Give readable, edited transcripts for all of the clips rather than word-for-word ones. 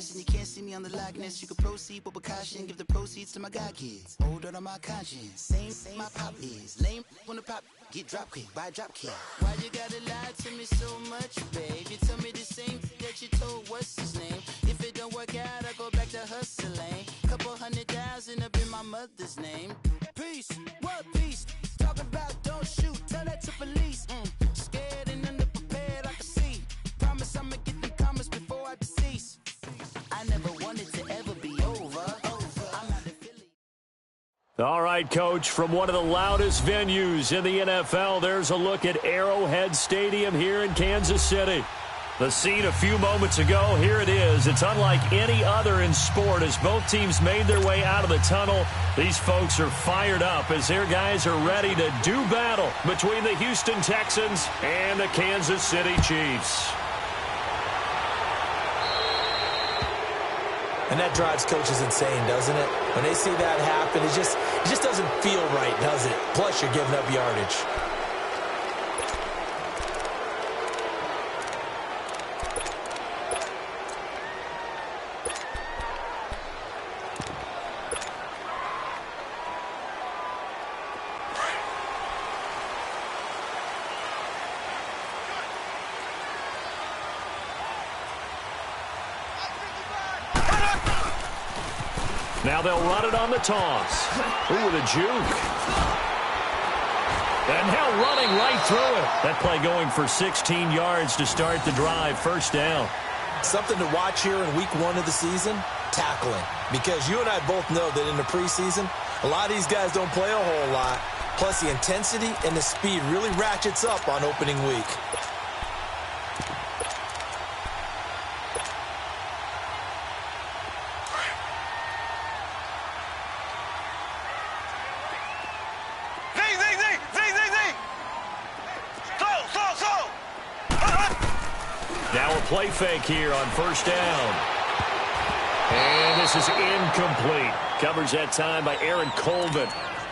session. You can't see me on the likeness. You can proceed with precaution. Give the proceeds to my god kids. Older on my conscience. Same my pop is. Lame when the pop get drop quick. Buy drop kick. Why you gotta lie to me so much, babe? You tell me the same that you told what's his name. If it don't work out, I go back to hustling. Couple 100,000 up in my mother's name. Peace, what peace? Talk about don't shoot, tell that to police. Scared and underprepared, I can see. Promise I'ma get the comments before I decease. I never wanted to ever be over. I'm not a Philly. All right, Coach, from one of the loudest venues in the NFL, there's a look at Arrowhead Stadium here in Kansas City. The scene a few moments ago, here it is. It's unlike any other in sport as both teams made their way out of the tunnel. These folks are fired up as their guys are ready to do battle between the Houston Texans and the Kansas City Chiefs. And that drives coaches insane, doesn't it? When they see that happen, it just doesn't feel right, does it? Plus, you're giving up yardage. Now they'll run it on the toss. Ooh, with a juke. And now running right through it. That play going for 16 yards to start the drive. First down. Something to watch here in week 1 of the season, tackling. Because you and I both know that in the preseason, a lot of these guys don't play a whole lot. Plus the intensity and the speed really ratchets up on opening week. Play fake here on first down. And this is incomplete. Covers that time by Aaron Colvin.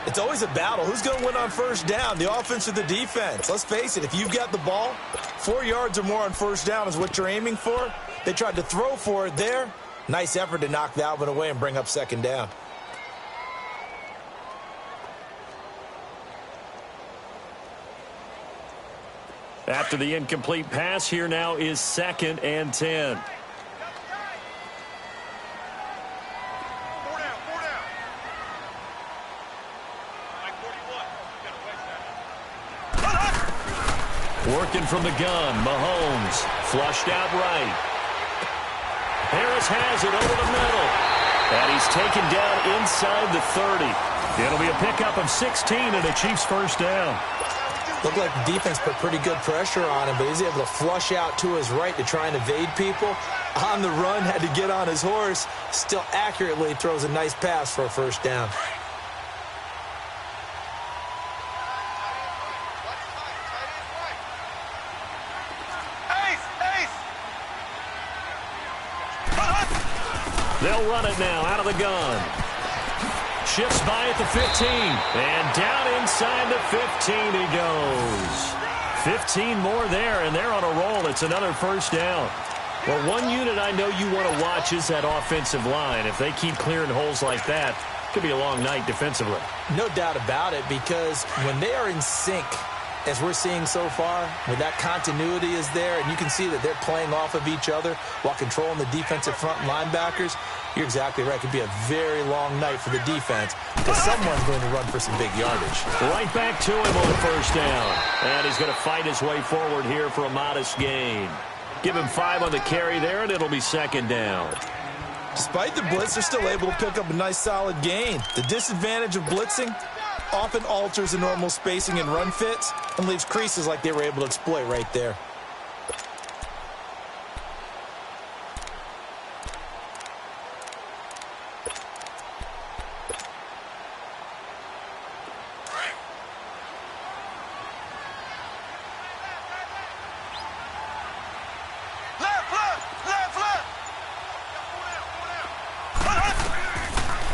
It's always a battle. Who's going to win on first down, the offense or the defense? Let's face it, if you've got the ball, 4 yards or more on first down is what you're aiming for. They tried to throw for it there. Nice effort to knock that one away and bring up second down. After the incomplete pass, here now is 2nd and 10. Working from the gun, Mahomes flushed out right. Harris has it over the middle. And he's taken down inside the 30. It'll be a pickup of 16 and a Chiefs first down. Looked like the defense put pretty good pressure on him, but he's able to flush out to his right to try and evade people. On the run, had to get on his horse. Still accurately throws a nice pass for a first down. They'll run it now out of the gun. Shifts by at the 15. And down inside the 15 he goes. 15 more there, and they're on a roll. It's another first down. Well, one unit I know you want to watch is that offensive line. If they keep clearing holes like that, it could be a long night defensively. No doubt about it, because when they are in sync, as we're seeing so far, where that continuity is there, and you can see that they're playing off of each other while controlling the defensive front linebackers, you're exactly right. It could be a very long night for the defense because someone's going to run for some big yardage. Right back to him on first down. And he's going to fight his way forward here for a modest gain. Give him 5 on the carry there, and it'll be second down. Despite the blitz, they're still able to pick up a nice solid gain. The disadvantage of blitzing often alters the normal spacing and run fits and leaves creases like they were able to exploit right there.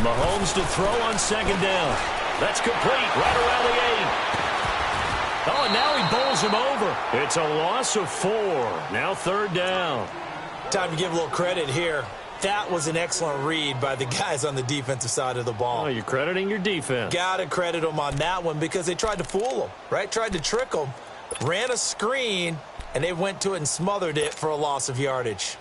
Mahomes to throw on second down. That's complete right around the 8. Oh, and now he bowls him over. It's a loss of 4. Now third down. Time to give a little credit here. That was an excellent read by the guys on the defensive side of the ball. Oh, you're crediting your defense. Got to credit them on that one because they tried to fool them, right? Tried to trick them, ran a screen, and they went to it and smothered it for a loss of yardage.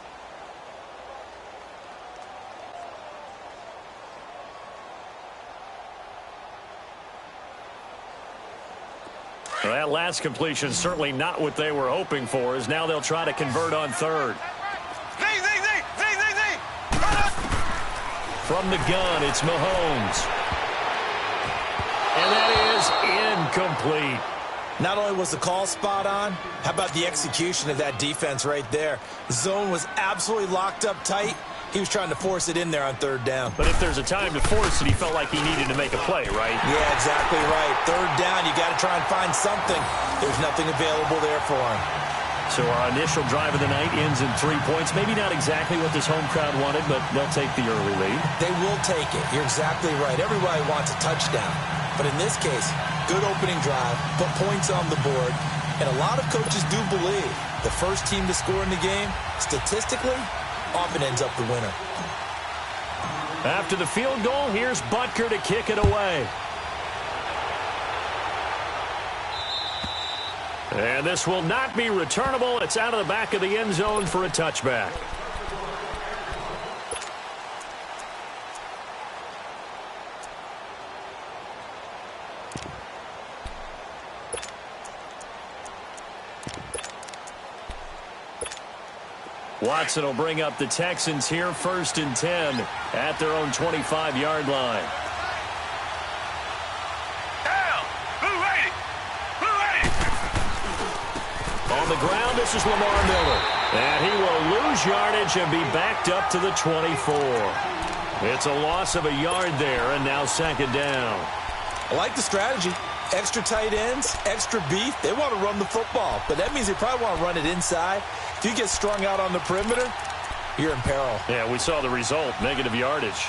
Well, that last completion certainly not what they were hoping for, as now they'll try to convert on third. From the gun, it's Mahomes. And that is incomplete. Not only was the call spot on, how about the execution of that defense right there? The zone was absolutely locked up tight. He was trying to force it in there on third down. But if there's a time to force it, he felt like he needed to make a play, right? Yeah, exactly right. Third down, you got to try and find something. There's nothing available there for him. So our initial drive of the night ends in 3 points. Maybe not exactly what this home crowd wanted, but they'll take the early lead. They will take it. You're exactly right. Everybody wants a touchdown. But in this case, good opening drive, put points on the board, and a lot of coaches do believe the first team to score in the game, statistically, often ends up the winner. After the field goal, here's Butker to kick it away. And this will not be returnable. It's out of the back of the end zone for a touchback. Watson will bring up the Texans here 1st and 10 at their own 25-yard line. On the ground, this is Lamar Miller. And he will lose yardage and be backed up to the 24. It's a loss of a yard there, and now 2nd down. I like the strategy. Extra tight ends, extra beef. They want to run the football, but that means they probably want to run it inside. If you get strung out on the perimeter, you're in peril. Yeah, we saw the result, negative yardage.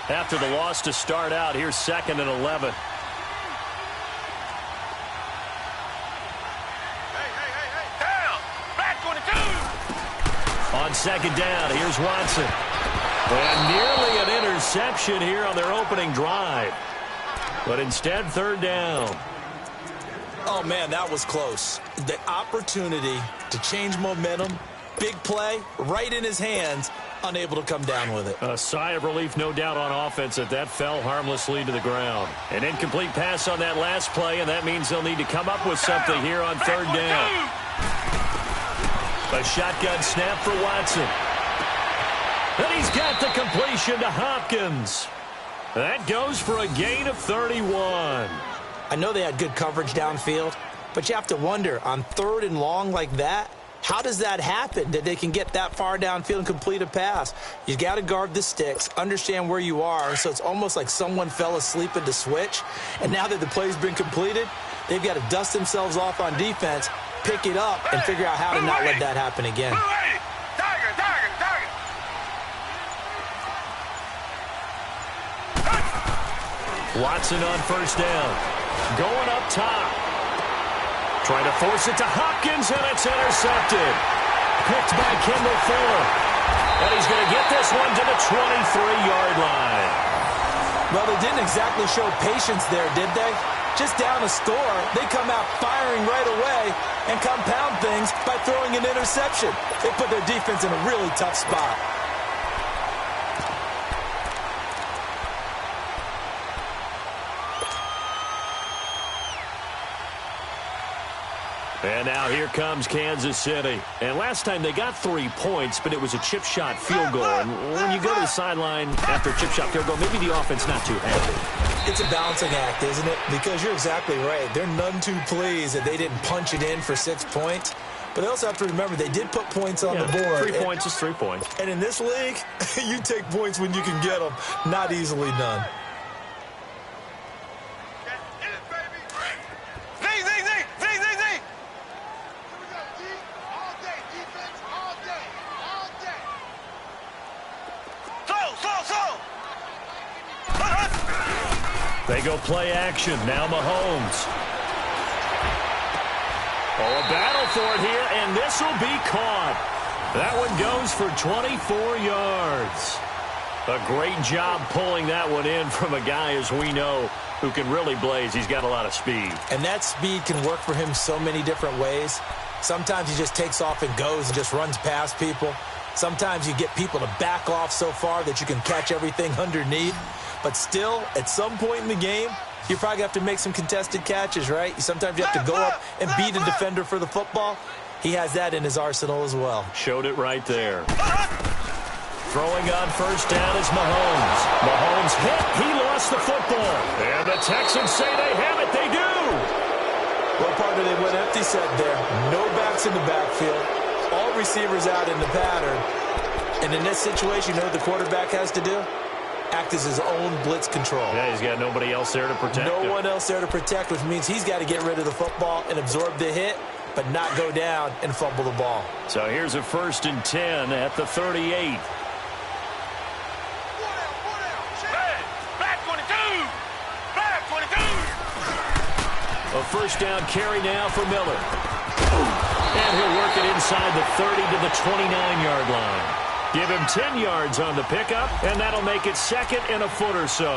After the loss to start out, here's 2nd and 11. On 2nd down, here's Watson. And nearly an interception here on their opening drive. But instead, 3rd down. Oh, man, that was close. The opportunity to change momentum, big play, right in his hands, unable to come down with it. A sigh of relief, no doubt, on offense that fell harmlessly to the ground. An incomplete pass on that last play, and that means they'll need to come up with something here on 3rd down. A shotgun snap for Watson. And he's got the completion to Hopkins. That goes for a gain of 31. I know they had good coverage downfield, but you have to wonder, on 3rd and long like that, how does that happen that they can get that far downfield and complete a pass? You got to guard the sticks, understand where you are, so it's almost like someone fell asleep at the switch, and now that the play's been completed, they've got to dust themselves off on defense, pick it up, and figure out how to not let that happen again. Watson on 1st down. Going up top. Trying to force it to Hopkins, and it's intercepted. Picked by Kendall Fuller. And he's going to get this one to the 23-yard line. Well, they didn't exactly show patience there, did they? Just down a score, they come out firing right away and compound things by throwing an interception. They put their defense in a really tough spot. And now here comes Kansas City. And last time they got 3 points, but it was a chip shot field goal. And when you go to the sideline after a chip shot field goal, maybe the offense not too happy. It's a balancing act, isn't it? Because you're exactly right. They're none too pleased that they didn't punch it in for 6 points. But they also have to remember they did put points on the board. 3 points is 3 points. And in this league, you take points when you can get them. Not easily done. They go play action. Now Mahomes. Oh, a battle for it here, and this will be caught. That one goes for 24 yards. A great job pulling that one in from a guy, as we know, who can really blaze. He's got a lot of speed. And that speed can work for him so many different ways. Sometimes he just takes off and goes and just runs past people. Sometimes you get people to back off so far that you can catch everything underneath. But still, at some point in the game, you probably have to make some contested catches, right? Sometimes you have to go up and beat a defender for the football. He has that in his arsenal as well. Showed it right there. Throwing on first down is Mahomes. Mahomes hit. He lost the football. And the Texans say they have it. They do. Well, partner, they went empty set there. No backs in the backfield. All receivers out in the pattern. And in this situation, you know what the quarterback has to do? Act as his own blitz control. Yeah, he's got nobody else there to protect him. No one else there to protect, which means he's got to get rid of the football and absorb the hit, but not go down and fumble the ball. So here's a 1st and 10 at the 38. A first down carry now for Miller. And he'll work it inside the 30 to the 29-yard line. Give him 10 yards on the pickup, and that'll make it 2nd and a foot or so.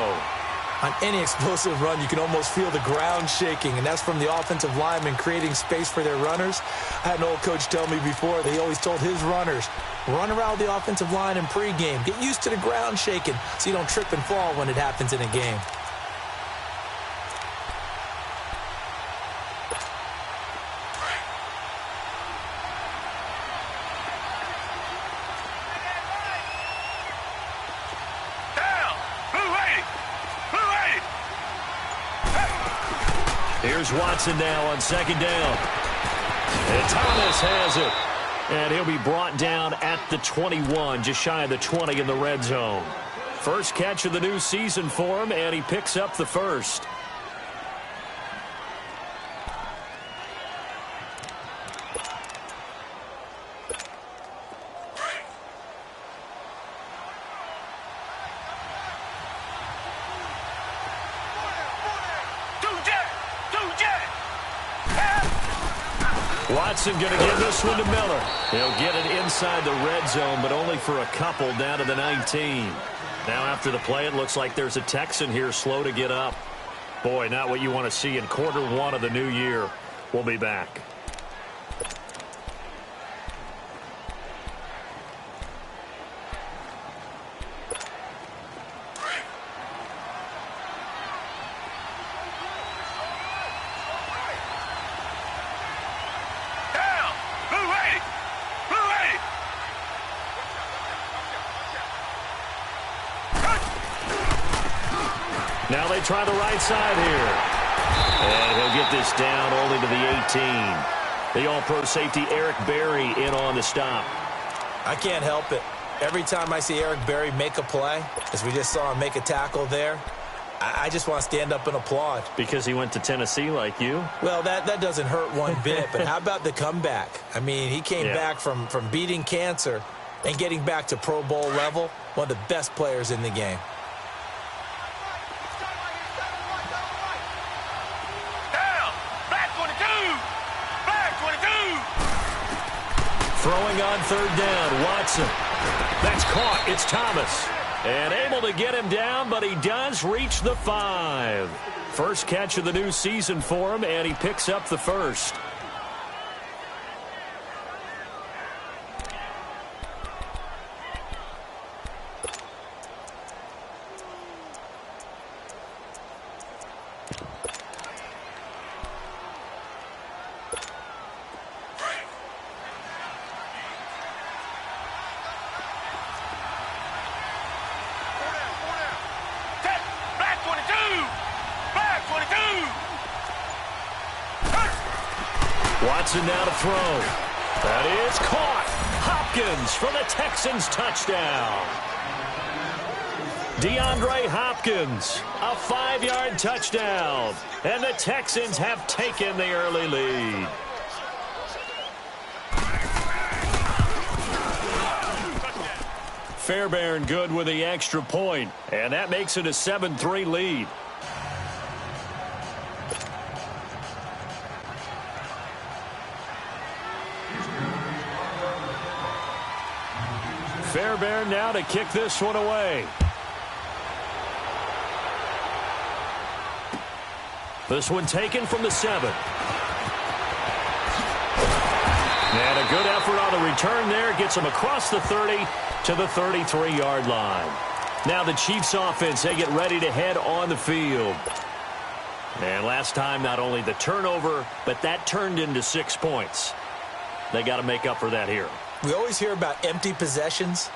On any explosive run, you can almost feel the ground shaking, and that's from the offensive linemen creating space for their runners. I had an old coach tell me before, they always told his runners, run around the offensive line in pregame. Get used to the ground shaking so you don't trip and fall when it happens in a game. Here's Watson now on 2nd down. And Thomas has it. And he'll be brought down at the 21, just shy of the 20 in the red zone. First catch of the new season for him, and he picks up the first. Watson going to give this one to Miller. He'll get it inside the red zone, but only for a couple down to the 19. Now after the play, it looks like there's a Texan here slow to get up. Boy, not what you want to see in quarter one of the new year. We'll be back. Now they try the right side here. And he'll get this down only to the 18. The all-pro safety Eric Berry in on the stop. I can't help it. Every time I see Eric Berry make a play, as we just saw him make a tackle there, I just want to stand up and applaud. Because he went to Tennessee like you? Well, that doesn't hurt one bit, but how about the comeback? I mean, he came back from beating cancer and getting back to Pro Bowl level, one of the best players in the game. Throwing on 3rd down, Watson. That's caught. It's Thomas. And able to get him down, but he does reach the 5. First catch of the new season for him, and he picks up the first. Watson now to throw. That is caught. Hopkins for the Texans touchdown. DeAndre Hopkins, a 5-yard touchdown. And the Texans have taken the early lead. Fairbairn good with the extra point. And that makes it a 7-3 lead. Fairbairn now to kick this one away. This one taken from the 7. And a good effort on the return there. Gets him across the 30 to the 33-yard line. Now the Chiefs offense, they get ready to head on the field. And last time, not only the turnover, but that turned into 6 points. They got to make up for that here. We always hear about empty possessions,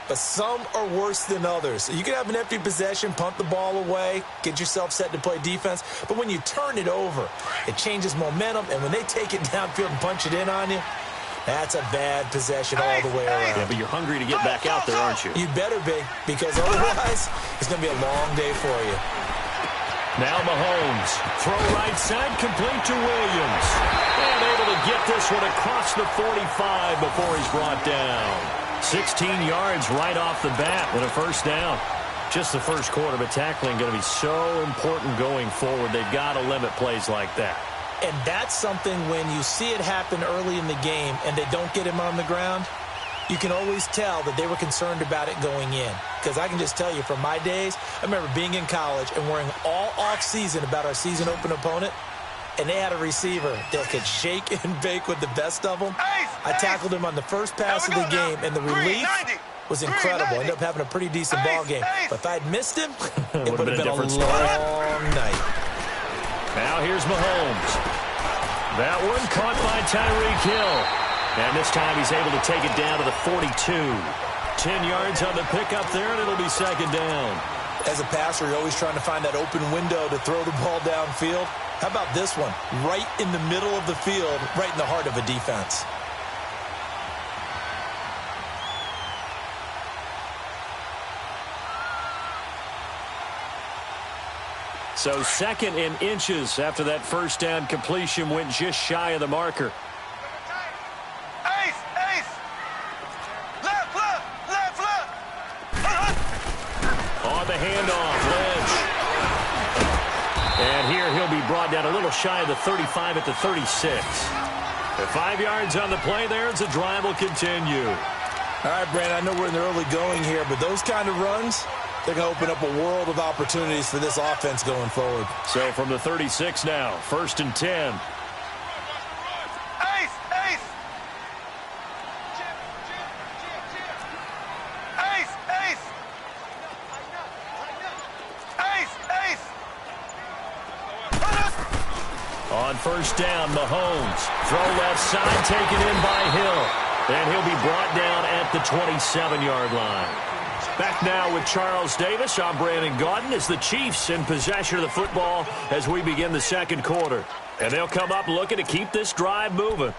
but some are worse than others. You can have an empty possession, punt the ball away, get yourself set to play defense, but when you turn it over, it changes momentum, and when they take it downfield and punch it in on you, that's a bad possession all the way around. Yeah, but you're hungry to get back out there, aren't you? You better be, because otherwise it's going to be a long day for you. Now Mahomes, throw right side, complete to Williams. And able to get this one across the 45 before he's brought down. 16 yards right off the bat and a first down. Just the first quarter, but tackling going to be so important going forward. They've got to limit plays like that. And that's something when you see it happen early in the game and they don't get him on the ground, you can always tell that they were concerned about it going in. Because I can just tell you from my days, I remember being in college and worrying all off-season about our season open opponent, and they had a receiver that could shake and bake with the best of them. I tackled him on the first pass of the game, and the relief was incredible. Ended up having a pretty decent ball game. But if I'd missed him, it would have been a long night. Now here's Mahomes. That one caught by Tyreek Hill. And this time he's able to take it down to the 42. 10 yards on the pickup there, and it'll be second down. As a passer, you're always trying to find that open window to throw the ball downfield. How about this one? Right in the middle of the field, right in the heart of a defense. So 2nd and inches after that first down completion went just shy of the marker. On the handoff, Lynch. And here he'll be brought down a little shy of the 35 at the 36. The 5 yards on the play there as the drive will continue. All right, Brandon, I know we're in the early going here, but those kind of runs, they're going to open up a world of opportunities for this offense going forward. So from the 36 now, 1st and 10. On first down, Mahomes. Throw left side, taken in by Hill. And he'll be brought down at the 27-yard line. Back now with Charles Davis. I'm Brandon Gaudin as the Chiefs in possession of the football as we begin the second quarter. And they'll come up looking to keep this drive moving.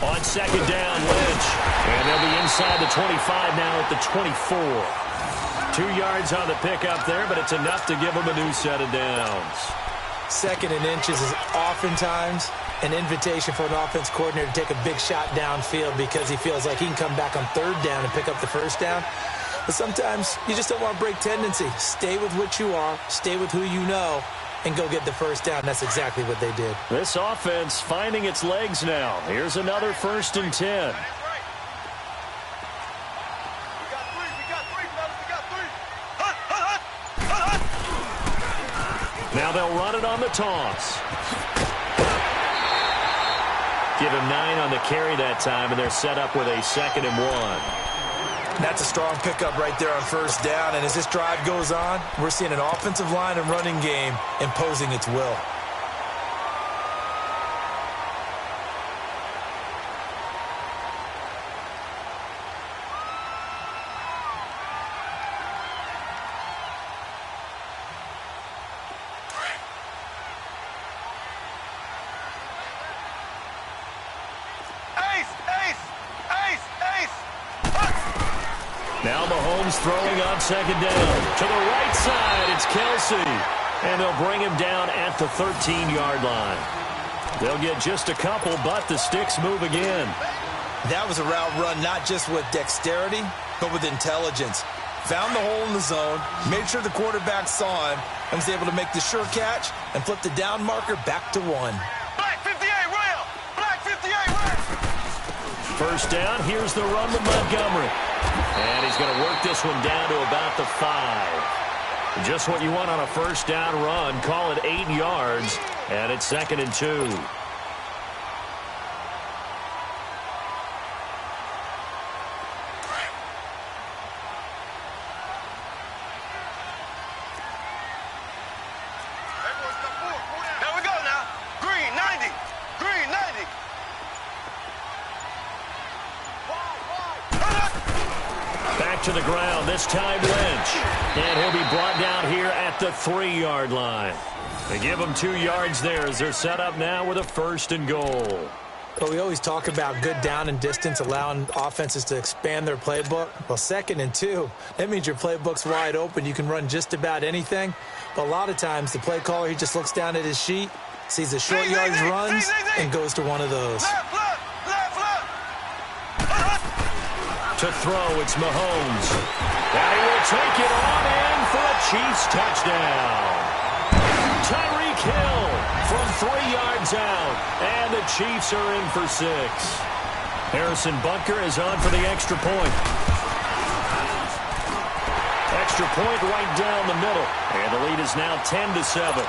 On second down, Lynch. And they'll be inside the 25 now at the 24. 2 yards on the pickup there, but it's enough to give them a new set of downs. 2nd and inches is oftentimes an invitation for an offense coordinator to take a big shot downfield because he feels like he can come back on 3rd down and pick up the first down. But sometimes you just don't want to break tendency. Stay with what you are, stay with who you know, and go get the first down. That's exactly what they did. This offense finding its legs now. Here's another 1st and 10. Now they'll run it on the toss. Give him 9 on the carry that time, and they're set up with a 2nd and 1. That's a strong pickup right there on first down. And as this drive goes on, we're seeing an offensive line and running game imposing its will. Now Mahomes throwing on second down. To the right side, it's Kelsey. And they'll bring him down at the 13-yard line. They'll get just a couple, but the sticks move again. That was a route run not just with dexterity, but with intelligence. Found the hole in the zone, made sure the quarterback saw him, and was able to make the sure catch and flip the down marker back to 1. Black 58, Will! Black 58, Will! First down, here's the run with Montgomery. And he's going to work this one down to about the 5. Just what you want on a first down run. Call it 8 yards, and it's 2nd and 2. To the ground, this time Lynch. And he'll be brought down here at the 3-yard line. They give him 2 yards there as they're set up now with a 1st and goal. But we always talk about good down and distance, allowing offenses to expand their playbook. Well, 2nd and 2, that means your playbook's wide open. You can run just about anything. But a lot of times, the play caller, he just looks down at his sheet, sees the short yards runs, and goes to one of those. To throw, it's Mahomes. And he will take it on in for a Chiefs touchdown. Tyreek Hill from 3 yards out. And the Chiefs are in for 6. Harrison Butker is on for the extra point. Extra point right down the middle. And the lead is now 10-7.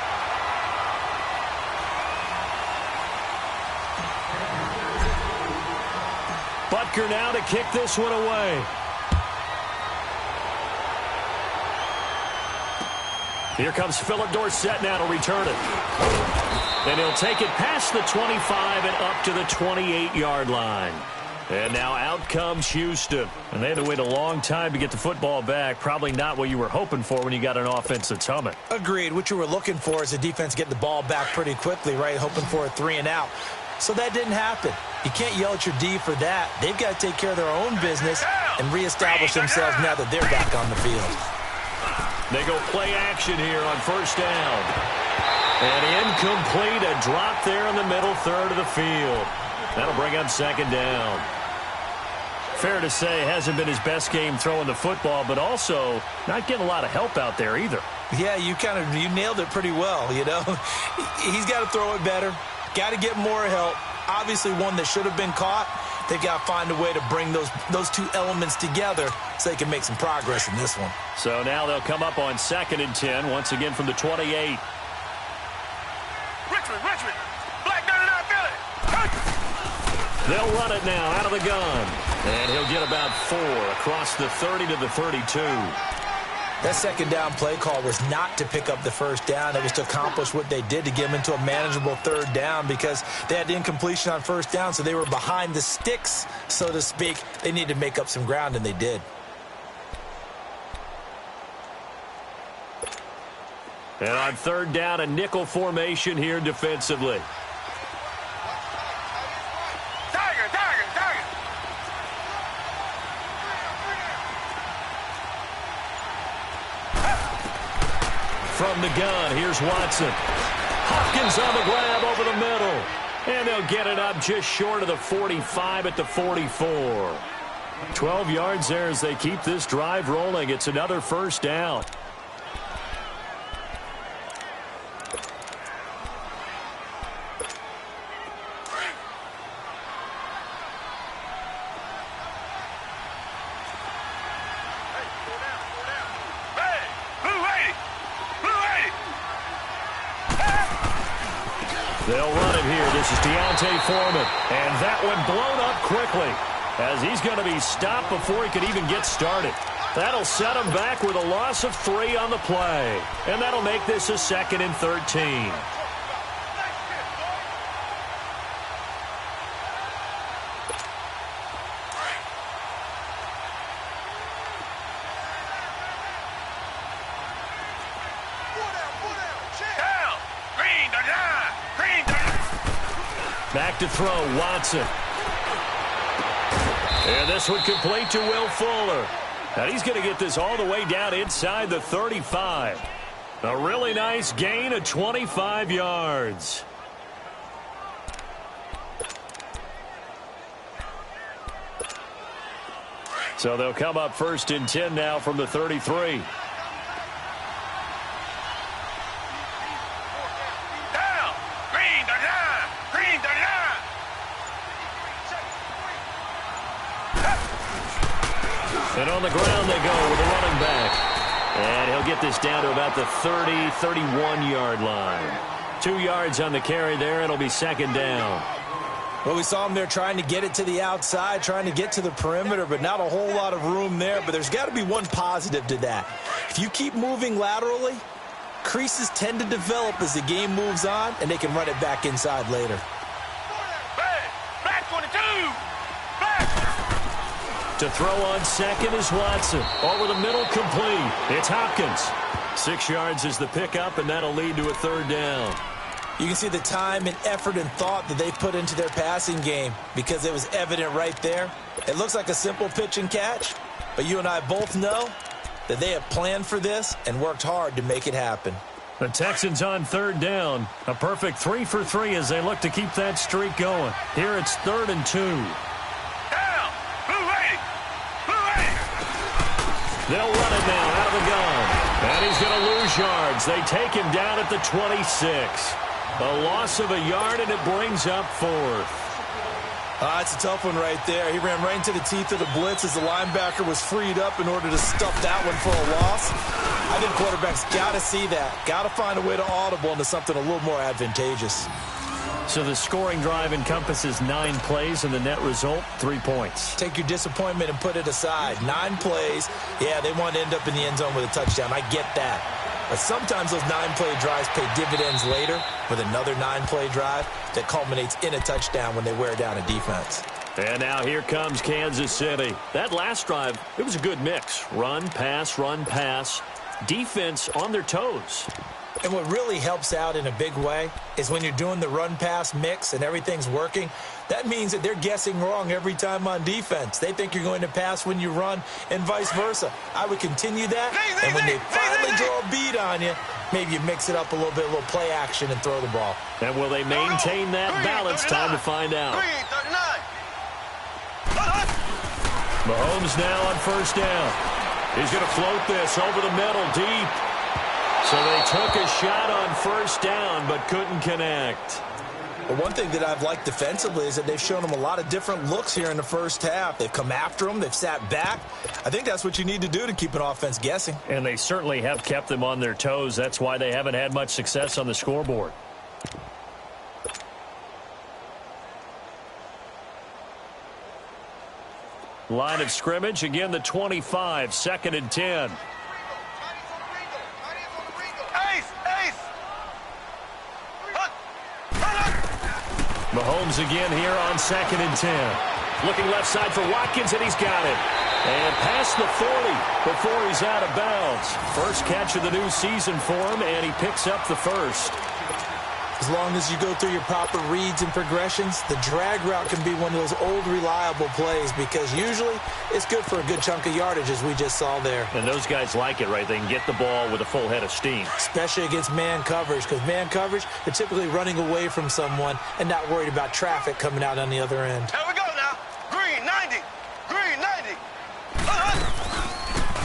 Butker now to kick this one away. Here comes Philip Dorsett now to return it. And he'll take it past the 25 and up to the 28-yard line. And now out comes Houston. And they had to wait a long time to get the football back. Probably not what you were hoping for when you got an offense that's humming. Agreed. What you were looking for is the defense getting the ball back pretty quickly, right? Hoping for a 3 and out. So that didn't happen. You can't yell at your D for that. They've got to take care of their own business and reestablish themselves now that they're back on the field. They go play action here on first down. And incomplete, a drop there in the middle third of the field. That'll bring up 2nd down. Fair to say, hasn't been his best game throwing the football, but also not getting a lot of help out there either. Yeah, you nailed it pretty well, you know. He's got to throw it better. Got to get more help. Obviously one that should have been caught. They've got to find a way to bring those two elements together so they can make some progress in this one. So now they'll come up on 2nd and 10, once again from the 28. Richmond, Black 99 Philly. They'll run it now out of the gun. And he'll get about 4 across the 30 to the 32. That 2nd down play call was not to pick up the first down. It was to accomplish what they did, to get them into a manageable 3rd down, because they had incompletion on first down, so they were behind the sticks, so to speak. They needed to make up some ground, and they did. And on 3rd down, a nickel formation here defensively. From the gun, here's Watson. Hopkins on the grab over the middle. And they'll get it up just short of the 45 at the 44. 12 yards there as they keep this drive rolling. It's another first down. They'll run it here. This is Deontay Foreman. And that one blown up quickly as he's going to be stopped before he could even get started. That'll set him back with a loss of 3 on the play. And that'll make this a 2nd and 13. Back to throw, Watson. And this one complete to Will Fuller. And he's going to get this all the way down inside the 35. A really nice gain of 25 yards. So they'll come up 1st and 10 now from the 33. And on the ground they go with a running back. And he'll get this down to about the 30, 31-yard line. 2 yards on the carry there. It'll be 2nd down. Well, we saw him there trying to get it to the outside, trying to get to the perimeter, but not a whole lot of room there. But there's got to be one positive to that. If you keep moving laterally, creases tend to develop as the game moves on, and they can run it back inside later. Back 22! To throw on second is Watson. Over the middle, complete. It's Hopkins. 6 yards is the pickup, and that'll lead to a 3rd down. You can see the time and effort and thought that they put into their passing game because it was evident right there. It looks like a simple pitch and catch, but you and I both know that they have planned for this and worked hard to make it happen. The Texans on 3rd down. A perfect 3 for 3 as they look to keep that streak going. Here it's 3rd and 2. They'll run it now out of the gun. And he's going to lose yards. They take him down at the 26. A loss of a yard, and it brings up 4th. It's a tough one right there. He ran right into the teeth of the blitz as the linebacker was freed up in order to stuff that one for a loss. I think quarterbacks got to see that. Got to find a way to audible into something a little more advantageous. So the scoring drive encompasses 9 plays, and the net result, 3 points. Take your disappointment and put it aside. 9 plays. Yeah, they want to end up in the end zone with a touchdown. I get that. But sometimes those 9-play drives pay dividends later with another 9-play drive that culminates in a touchdown when they wear down a defense. And now here comes Kansas City. That last drive, it was a good mix. Run, pass, defense on their toes. And what really helps out in a big way is when you're doing the run-pass mix and everything's working, that means that they're guessing wrong every time on defense. They think you're going to pass when you run and vice versa. I would continue that, and when they finally draw a beat on you, maybe you mix it up a little bit, a little play action and throw the ball. And will they maintain that balance? Time to find out. Mahomes now on 1st down. He's going to float this over the middle, deep. So they took a shot on 1st down, but couldn't connect. Well, one thing that I've liked defensively is that they've shown them a lot of different looks here in the first half. They've come after them. They've sat back. I think that's what you need to do to keep an offense guessing. And they certainly have kept them on their toes. That's why they haven't had much success on the scoreboard. Line of scrimmage, again the 25, 2nd and 10. Mahomes again here on 2nd and 10. Looking left side for Watkins, and he's got it. And past the 40 before he's out of bounds. First catch of the new season for him, and he picks up the 1st. As long as you go through your proper reads and progressions, the drag route can be one of those old reliable plays because usually it's good for a good chunk of yardage as we just saw there. And those guys like it, right? They can get the ball with a full head of steam. Especially against man coverage because man coverage, they're typically running away from someone and not worried about traffic coming out on the other end. Here we go now. Green 90. Green 90.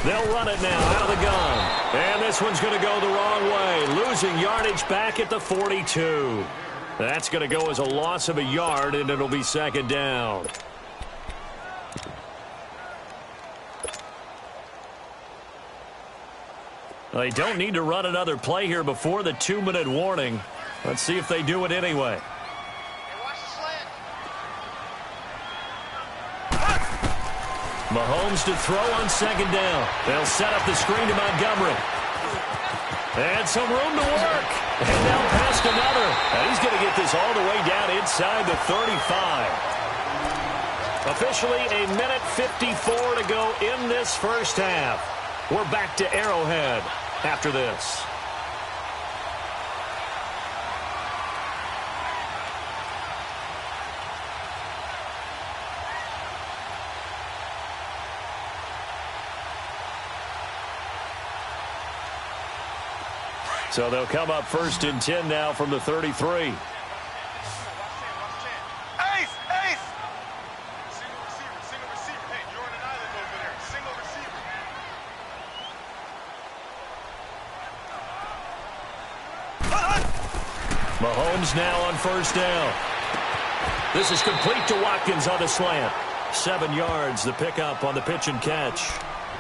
They'll run it now out of the gun. And this one's going to go the wrong way. Losing yardage back at the 42. That's going to go as a loss of a yard, and it'll be 2nd down. They don't need to run another play here before the 2-minute warning. Let's see if they do it anyway. Mahomes to throw on 2nd down. They'll set up the screen to Montgomery. And some room to work. And now past another. And he's going to get this all the way down inside the 35. Officially a minute 54 to go in this first half. We're back to Arrowhead after this. So they'll come up 1st and 10 now from the 33. Mahomes now on first down. This is complete to Watkins on the slant. 7 yards, the pickup on the pitch and catch.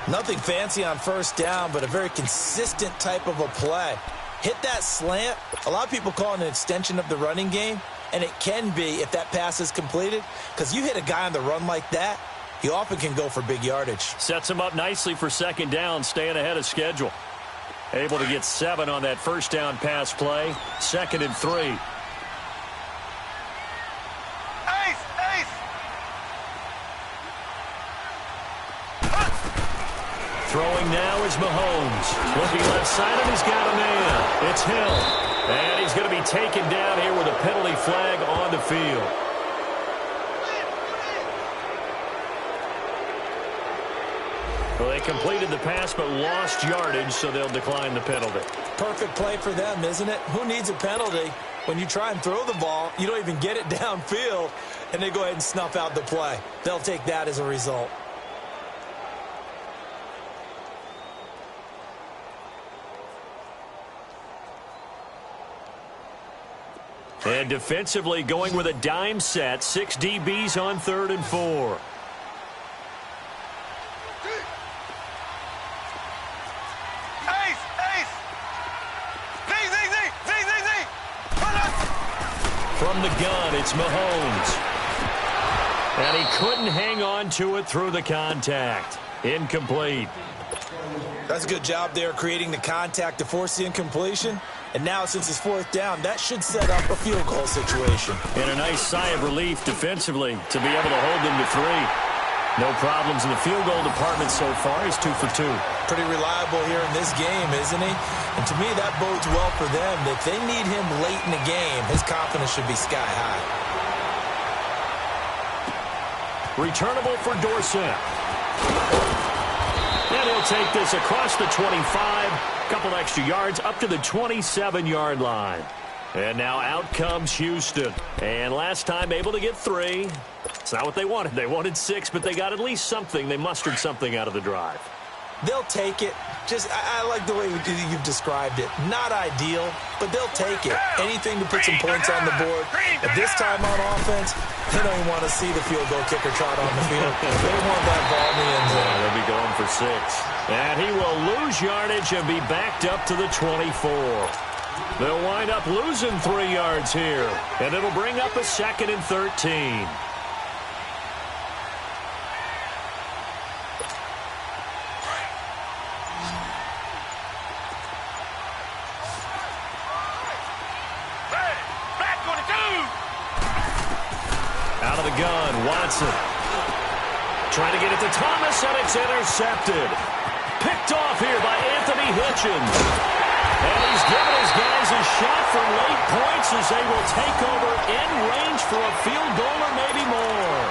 Nothing fancy on first down, but a very consistent type of a play. Hit that slant. A lot of people call it an extension of the running game, and it can be if that pass is completed, because you hit a guy on the run like that, he often can go for big yardage. Sets him up nicely for second down, staying ahead of schedule. Able to get 7 on that first down pass play. 2nd and 3. Throwing now is Mahomes. Looking left side, and he's got a man. It's Hill. And he's going to be taken down here with a penalty flag on the field. Well, they completed the pass but lost yardage, so they'll decline the penalty. Perfect play for them, isn't it? Who needs a penalty? When you try and throw the ball, you don't even get it downfield, and they go ahead and snuff out the play. They'll take that as a result. And defensively going with a dime set. 6 DBs on 3rd and 4. From the gun, it's Mahomes. And he couldn't hang on to it through the contact. Incomplete. That's a good job there creating the contact to force the incompletion. And now, since it's 4th down, that should set up a field goal situation. And a nice sigh of relief defensively to be able to hold them to 3. No problems in the field goal department so far. He's 2 for 2. Pretty reliable here in this game, isn't he? And to me, that bodes well for them. If they need him late in the game, his confidence should be sky high. Returnable for Dorsett. And he'll take this across the 25. Couple extra yards up to the 27-yard line. And now out comes Houston. And last time able to get 3. It's not what they wanted. They wanted 6, but they got at least something. They mustered something out of the drive. They'll take it. I like the way you've described it. Not ideal, but they'll take it. Anything to put some points on the board. At this time on offense, they don't even want to see the field goal kicker trot on the field. They want that ball in the end zone. Yeah, they'll be going for 6. And he will lose yardage and be backed up to the 24. They'll wind up losing 3 yards here. And it'll bring up a 2nd and 13. Out of the gun, Watson. Trying to get it to Thomas, and it's intercepted. Picked off here by Anthony Hitchens. And he's given his guys a shot for late points as they will take over in range for a field goal or maybe more.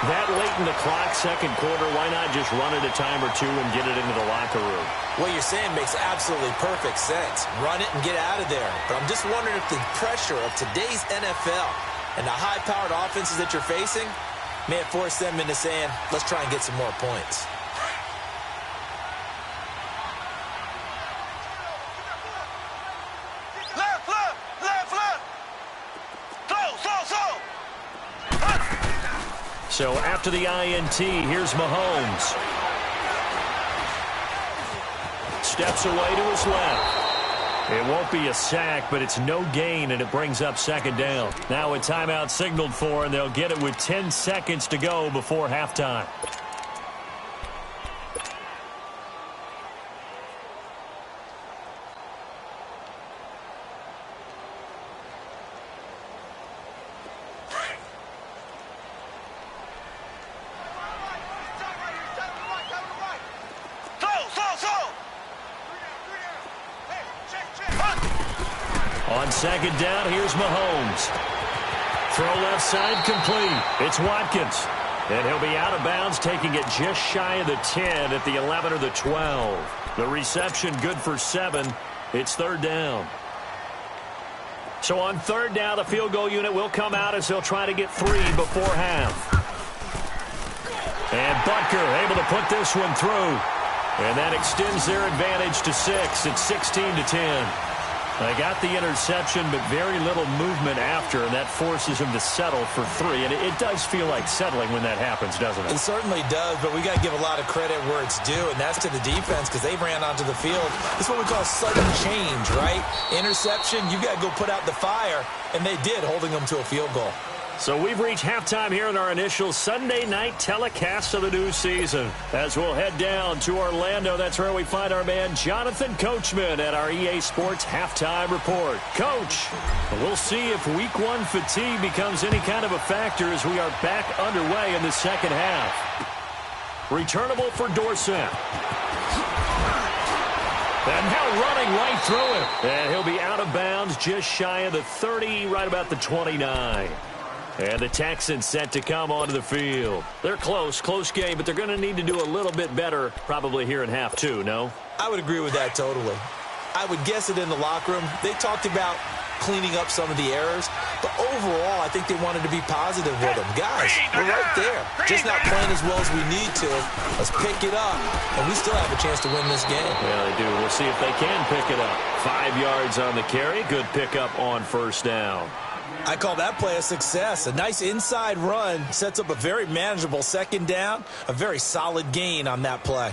That late in the clock, 2nd quarter, why not just run it a time or 2 and get it into the locker room? What you're saying makes absolutely perfect sense. Run it and get out of there. But I'm just wondering if the pressure of today's NFL and the high-powered offenses that you're facing may have forced them into saying, let's try and get some more points. So after the INT, here's Mahomes. Steps away to his left. It won't be a sack, but it's no gain, and it brings up 2nd down. Now a timeout signaled for, and they'll get it with 10 seconds to go before halftime. On 2nd down, here's Mahomes. Throw left side complete. It's Watkins. And he'll be out of bounds, taking it just shy of the 10 at the 11 or the 12. The reception good for 7. It's 3rd down. So on 3rd down, the field goal unit will come out as they'll try to get 3 before half. And Butker able to put this one through. And that extends their advantage to 6. It's 16-10. They got the interception, but very little movement after, and that forces him to settle for 3. And it does feel like settling when that happens, doesn't it? It certainly does, but we got to give a lot of credit where it's due, and that's to the defense because they ran onto the field. It's what we call sudden change, right? Interception, you got to go put out the fire, and they did, holding them to a field goal. So we've reached halftime here in our initial Sunday night telecast of the new season. As we'll head down to Orlando, that's where we find our man Jonathan Coachman at our EA Sports Halftime Report. Coach, we'll see if Week 1 fatigue becomes any kind of a factor as we are back underway in the second half. Returnable for Dorsett. And now running right through him. And he'll be out of bounds just shy of the 30, right about the 29. And the Texans set to come onto the field. They're close game, but they're going to need to do a little bit better probably here in half 2, no? I would agree with that totally. I would guess it in the locker room. They talked about cleaning up some of the errors, but overall, I think they wanted to be positive with them. Guys, we're right there. Just not playing as well as we need to. Let's pick it up, and we still have a chance to win this game. Yeah, they do. We'll see if they can pick it up. 5 yards on the carry. Good pickup on first down. I call that play a success. A nice inside run sets up a very manageable second down. A very solid gain on that play.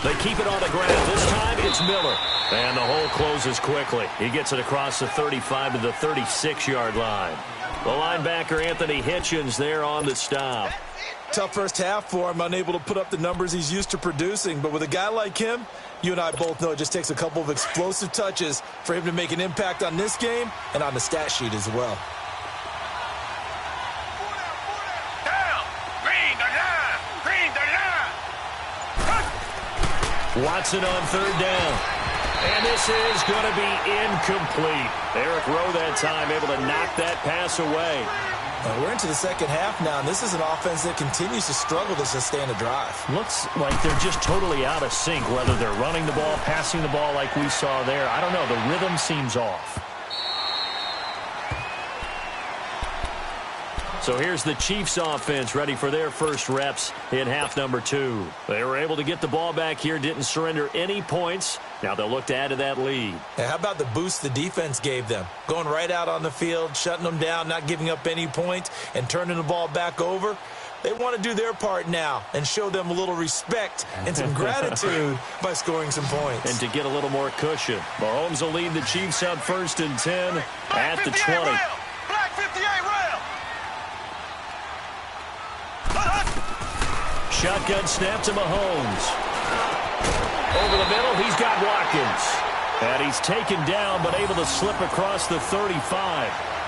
They keep it on the ground. This time it's Miller. And the hole closes quickly. He gets it across the 35 to the 36-yard line. The linebacker, Anthony Hitchens, there on the stop. Tough first half for him, unable to put up the numbers he's used to producing. But with a guy like him, you and I both know it just takes a couple of explosive touches for him to make an impact on this game and on the stat sheet as well. Watson on third down. And this is going to be incomplete. Eric Rowe that time able to knock that pass away. We're into the second half now, and this is an offense that continues to struggle to sustain a drive. Looks like they're just totally out of sync, whether they're running the ball, passing the ball like we saw there. I don't know. The rhythm seems off. So here's the Chiefs offense ready for their first reps in half number 2. They were able to get the ball back here, didn't surrender any points. Now they'll look to add to that lead. And how about the boost the defense gave them? Going right out on the field, shutting them down, not giving up any points, and turning the ball back over. They want to do their part now and show them a little respect and some gratitude by scoring some points. And to get a little more cushion. Mahomes will lead the Chiefs up 1st and 10 at the 20. Black 58 rail. Shotgun snap to Mahomes. Over the middle, he's got Watkins. And he's taken down, but able to slip across the 35.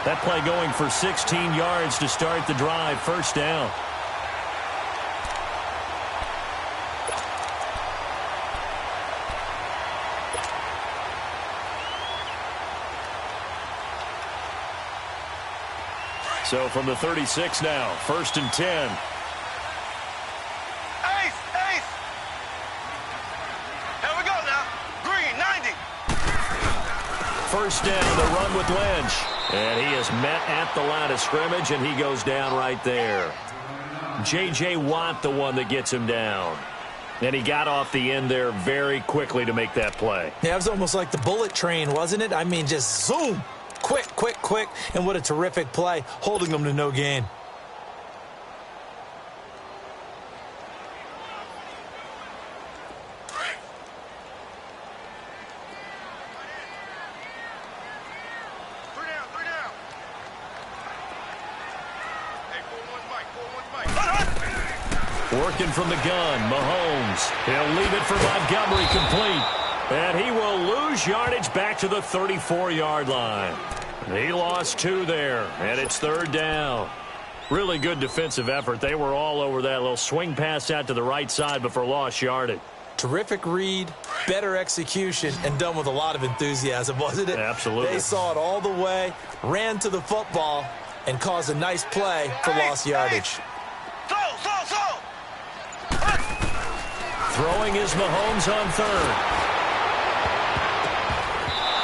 That play going for 16 yards to start the drive. First down. So from the 36 now, 1st and 10. First down, the run with Lynch. And he is met at the line of scrimmage, and he goes down right there. J.J. Watt, the one that gets him down. And he got off the end there very quickly to make that play. Yeah, it was almost like the bullet train, wasn't it? I mean, just zoom. Quick, quick, quick. And what a terrific play, holding them to no gain. Working from the gun, Mahomes. He'll leave it for Montgomery complete. And he will lose yardage back to the 34-yard line. He lost 2 there, and it's 3rd down. Really good defensive effort. They were all over that little swing pass out to the right side before lost yardage. Terrific read, better execution, and done with a lot of enthusiasm, wasn't it? Absolutely. They saw it all the way, ran to the football, and caused a nice play for lost yardage. Throwing is Mahomes on third.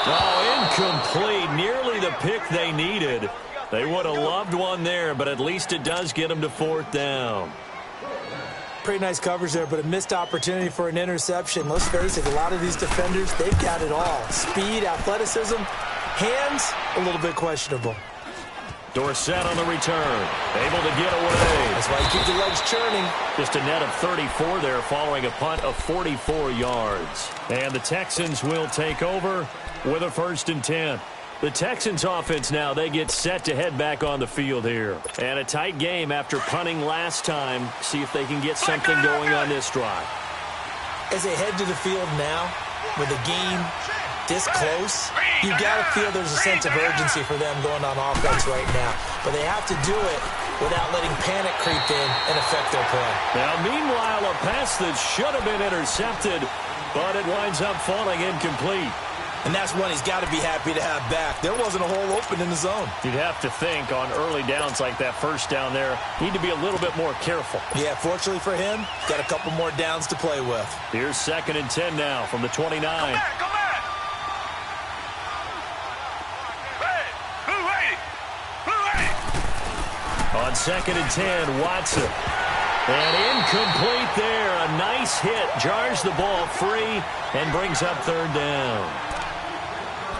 Oh, incomplete. Nearly the pick they needed. They would have loved one there, but at least it does get them to fourth down. Pretty nice coverage there, but a missed opportunity for an interception. Let's face it, a lot of these defenders, they've got it all. Speed, athleticism, hands, a little bit questionable. Dorsett on the return. Able to get away. That's why you keep the legs churning. Just a net of 34 there following a punt of 44 yards. And the Texans will take over with a 1st and 10. The Texans offense now, they get set to head back on the field here. And a tight game after punting last time. See if they can get something going on this drive. As they head to the field now, with a game this close, you got to feel there's a sense of urgency for them going on offense right now. But they have to do it without letting panic creep in and affect their play. Now, meanwhile, a pass that should have been intercepted, but it winds up falling incomplete. And that's one he's got to be happy to have back. There wasn't a hole open in the zone. You'd have to think on early downs like that first down there, need to be a little bit more careful. Yeah, fortunately for him, got a couple more downs to play with. Here's 2nd and 10 now from the 29. Come back. Hey, blue 80. On 2nd and 10, Watson. And incomplete there. A nice hit. Jars the ball free and brings up 3rd down.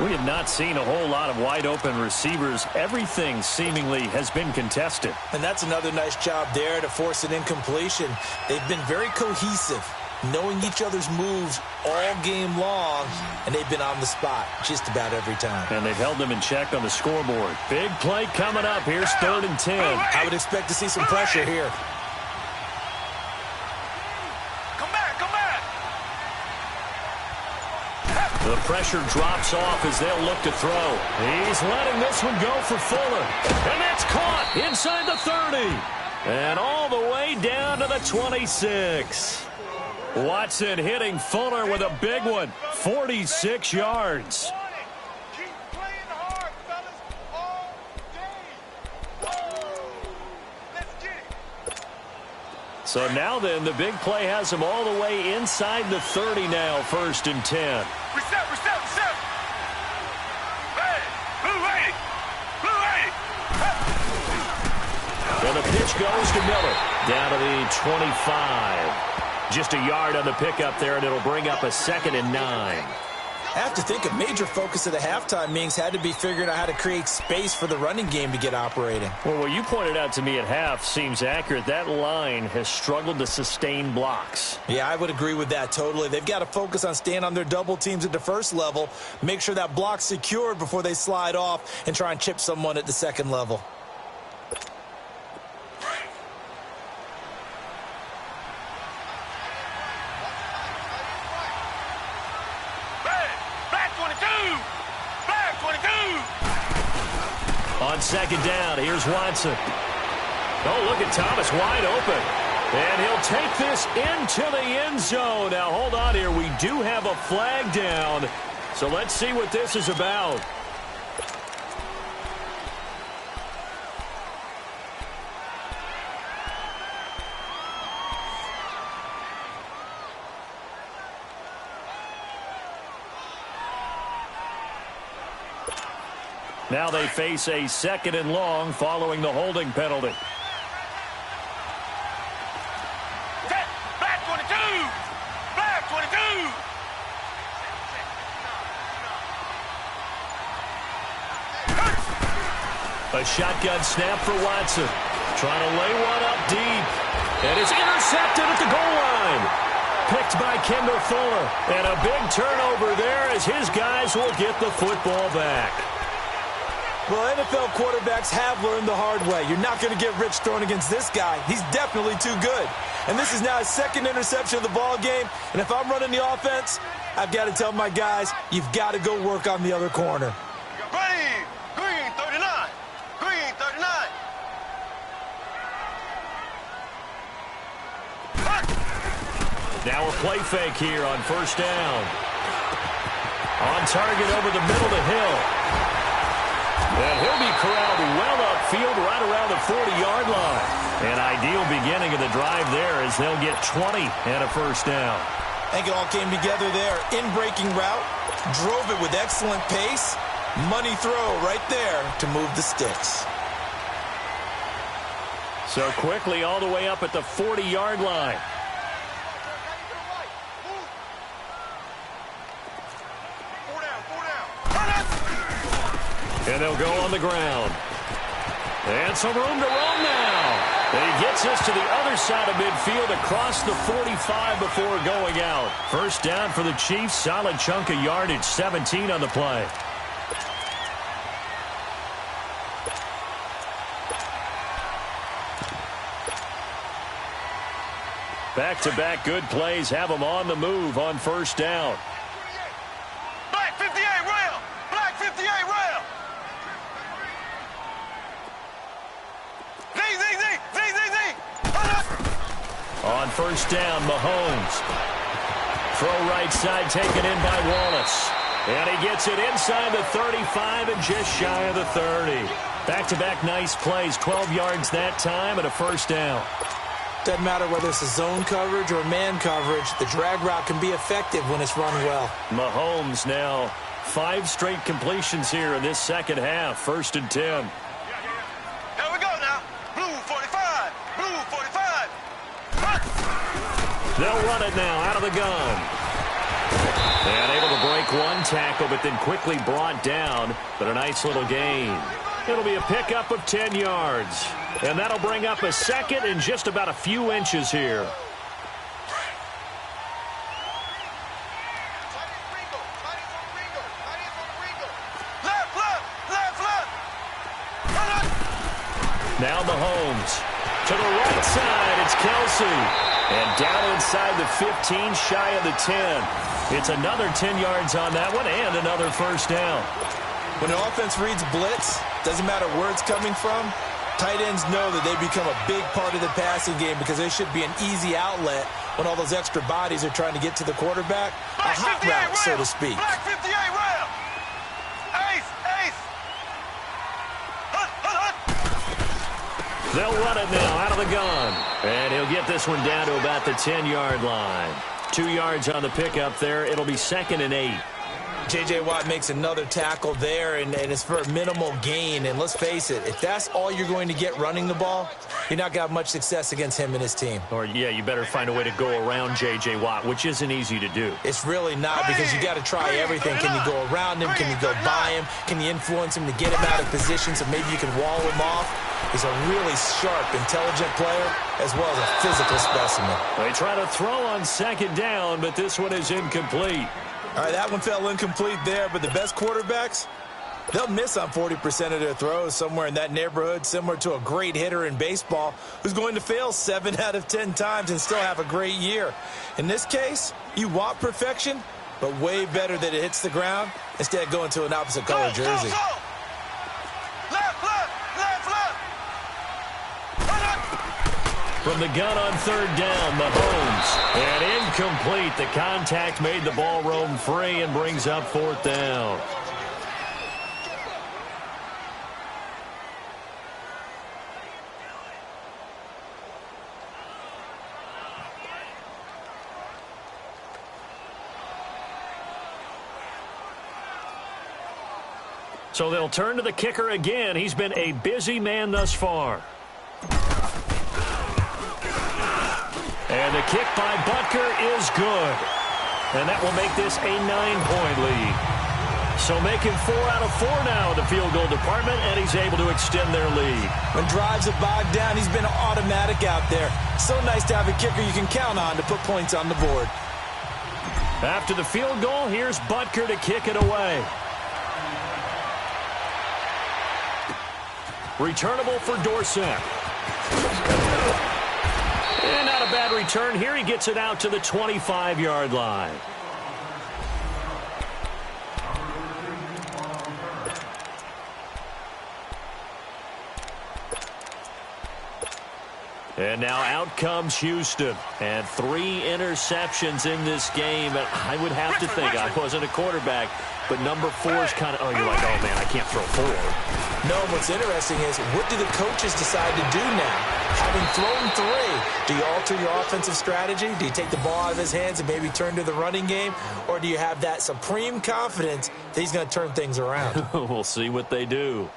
We have not seen a whole lot of wide-open receivers. Everything seemingly has been contested. And that's another nice job there to force an incompletion. They've been very cohesive, knowing each other's moves all game long, and they've been on the spot just about every time. And they've held them in check on the scoreboard. Big play coming up. Here's 3rd and 10. I would expect to see some pressure here. The pressure drops off as they'll look to throw. He's letting this one go for Fuller. And that's caught inside the 30. And all the way down to the 26. Watson hitting Fuller with a big one. 46 yards. Keep playing hard, fellas, all day. Let's get it. So now then, the big play has him all the way inside the 30 now, 1st and 10. Reset. Hey, blue 80. And the pitch goes to Miller. Down to the 25. Just a yard on the pickup there, and it'll bring up a 2nd and 9. I have to think a major focus of the halftime meetings had to be figuring out how to create space for the running game to get operating. Well, what you pointed out to me at half seems accurate. That line has struggled to sustain blocks. Yeah, I would agree with that totally. They've got to focus on staying on their double teams at the first level, make sure that block's secured before they slide off and try and chip someone at the second level. On 2nd down, here's Watson. Oh, look at Thomas wide open. And he'll take this into the end zone. Now, hold on here. We do have a flag down. So let's see what this is about. Now they face a 2nd and long following the holding penalty. Black 22. A shotgun snap for Watson. Trying to lay one up deep. And it's intercepted at the goal line. Picked by Kendall Fuller. And a big turnover there as his guys will get the football back. Well, NFL quarterbacks have learned the hard way. You're not going to get rich throwing against this guy. He's definitely too good. And this is now his 2nd interception of the ball game. And if I'm running the offense, I've got to tell my guys, you've got to go work on the other corner. Green 39. Now a play fake here on 1st down. On target over the middle to Hill. And he'll be corralled well upfield right around the 40-yard line. An ideal beginning of the drive there as they'll get 20 and a first down. I think it all came together there. In-breaking route, drove it with excellent pace. Money throw right there to move the sticks. So quickly all the way up at the 40-yard line. And they'll go on the ground. And some room to roam now. And he gets us to the other side of midfield across the 45 before going out. First down for the Chiefs. Solid chunk of yardage. 17 on the play. Back-to-back good plays have them on the move on first down. Black 58 rail! Black 58 rail! Z! On first down, Mahomes. Throw right side taken in by Wallace. And he gets it inside the 35 and just shy of the 30. Back-to-back nice plays, 12 yards that time and a first down. Doesn't matter whether it's a zone coverage or man coverage, the drag route can be effective when it's run well. Mahomes now 5 straight completions here in this second half. First and 10. Here we go now. Blue 45. Blue 45. They'll run it now out of the gun. And able to break one tackle, but then quickly brought down. But a nice little gain. It'll be a pickup of 10 yards. And that'll bring up a second in just about a few inches here. Now Mahomes. To the right side, it's Kelsey. And down inside the 15, shy of the 10. It's another 10 yards on that one and another first down. When an offense reads blitz, doesn't matter where it's coming from, tight ends know that they become a big part of the passing game because there should be an easy outlet when all those extra bodies are trying to get to the quarterback. A hot route, so to speak. Black 58 rail! Ace! Ace! They'll run it now out of the gun. And he'll get this one down to about the 10-yard line. 2 yards on the pickup there. It'll be second and 8. J.J. Watt makes another tackle there, and it's for a minimal gain. And let's face it, if that's all you're going to get running the ball, you're not going to have much success against him and his team. Or, yeah, you better find a way to go around J.J. Watt, which isn't easy to do. It's really not because you got to try everything. Can you go around him? Can you go by him? Can you influence him to get him out of position so maybe you can wall him off? He's a really sharp, intelligent player as well as a physical specimen. They try to throw on second down, but this one is incomplete. All right, that one fell incomplete there, but the best quarterbacks, they'll miss on 40% of their throws, somewhere in that neighborhood, similar to a great hitter in baseball who's going to fail 7 out of 10 times and still have a great year. In this case, you want perfection, but way better that it hits the ground instead of going to an opposite color jersey. Go! Left, left, left, left! From the gun on third down, Mahomes. And incomplete. The contact made the ball roam free and brings up fourth down. So they'll turn to the kicker again. He's been a busy man thus far. And the kick by Butker is good. And that will make this a 9-point lead. So making 4 out of 4 now in the field goal department, and he's able to extend their lead. When drives are bogged down, he's been automatic out there. So nice to have a kicker you can count on to put points on the board. After the field goal, here's Butker to kick it away. Returnable for Dorsett. And not a bad return here. He gets it out to the 25-yard line. And now out comes Houston. And 3 interceptions in this game. And I would have to think, I wasn't a quarterback, but number 4 is kind of, you're like, oh, man, I can't throw 4. No, what's interesting is, what do the coaches decide to do now? Having thrown 3, do you alter your offensive strategy? Do you take the ball out of his hands and maybe turn to the running game? Or do you have that supreme confidence that he's going to turn things around? We'll see what they do.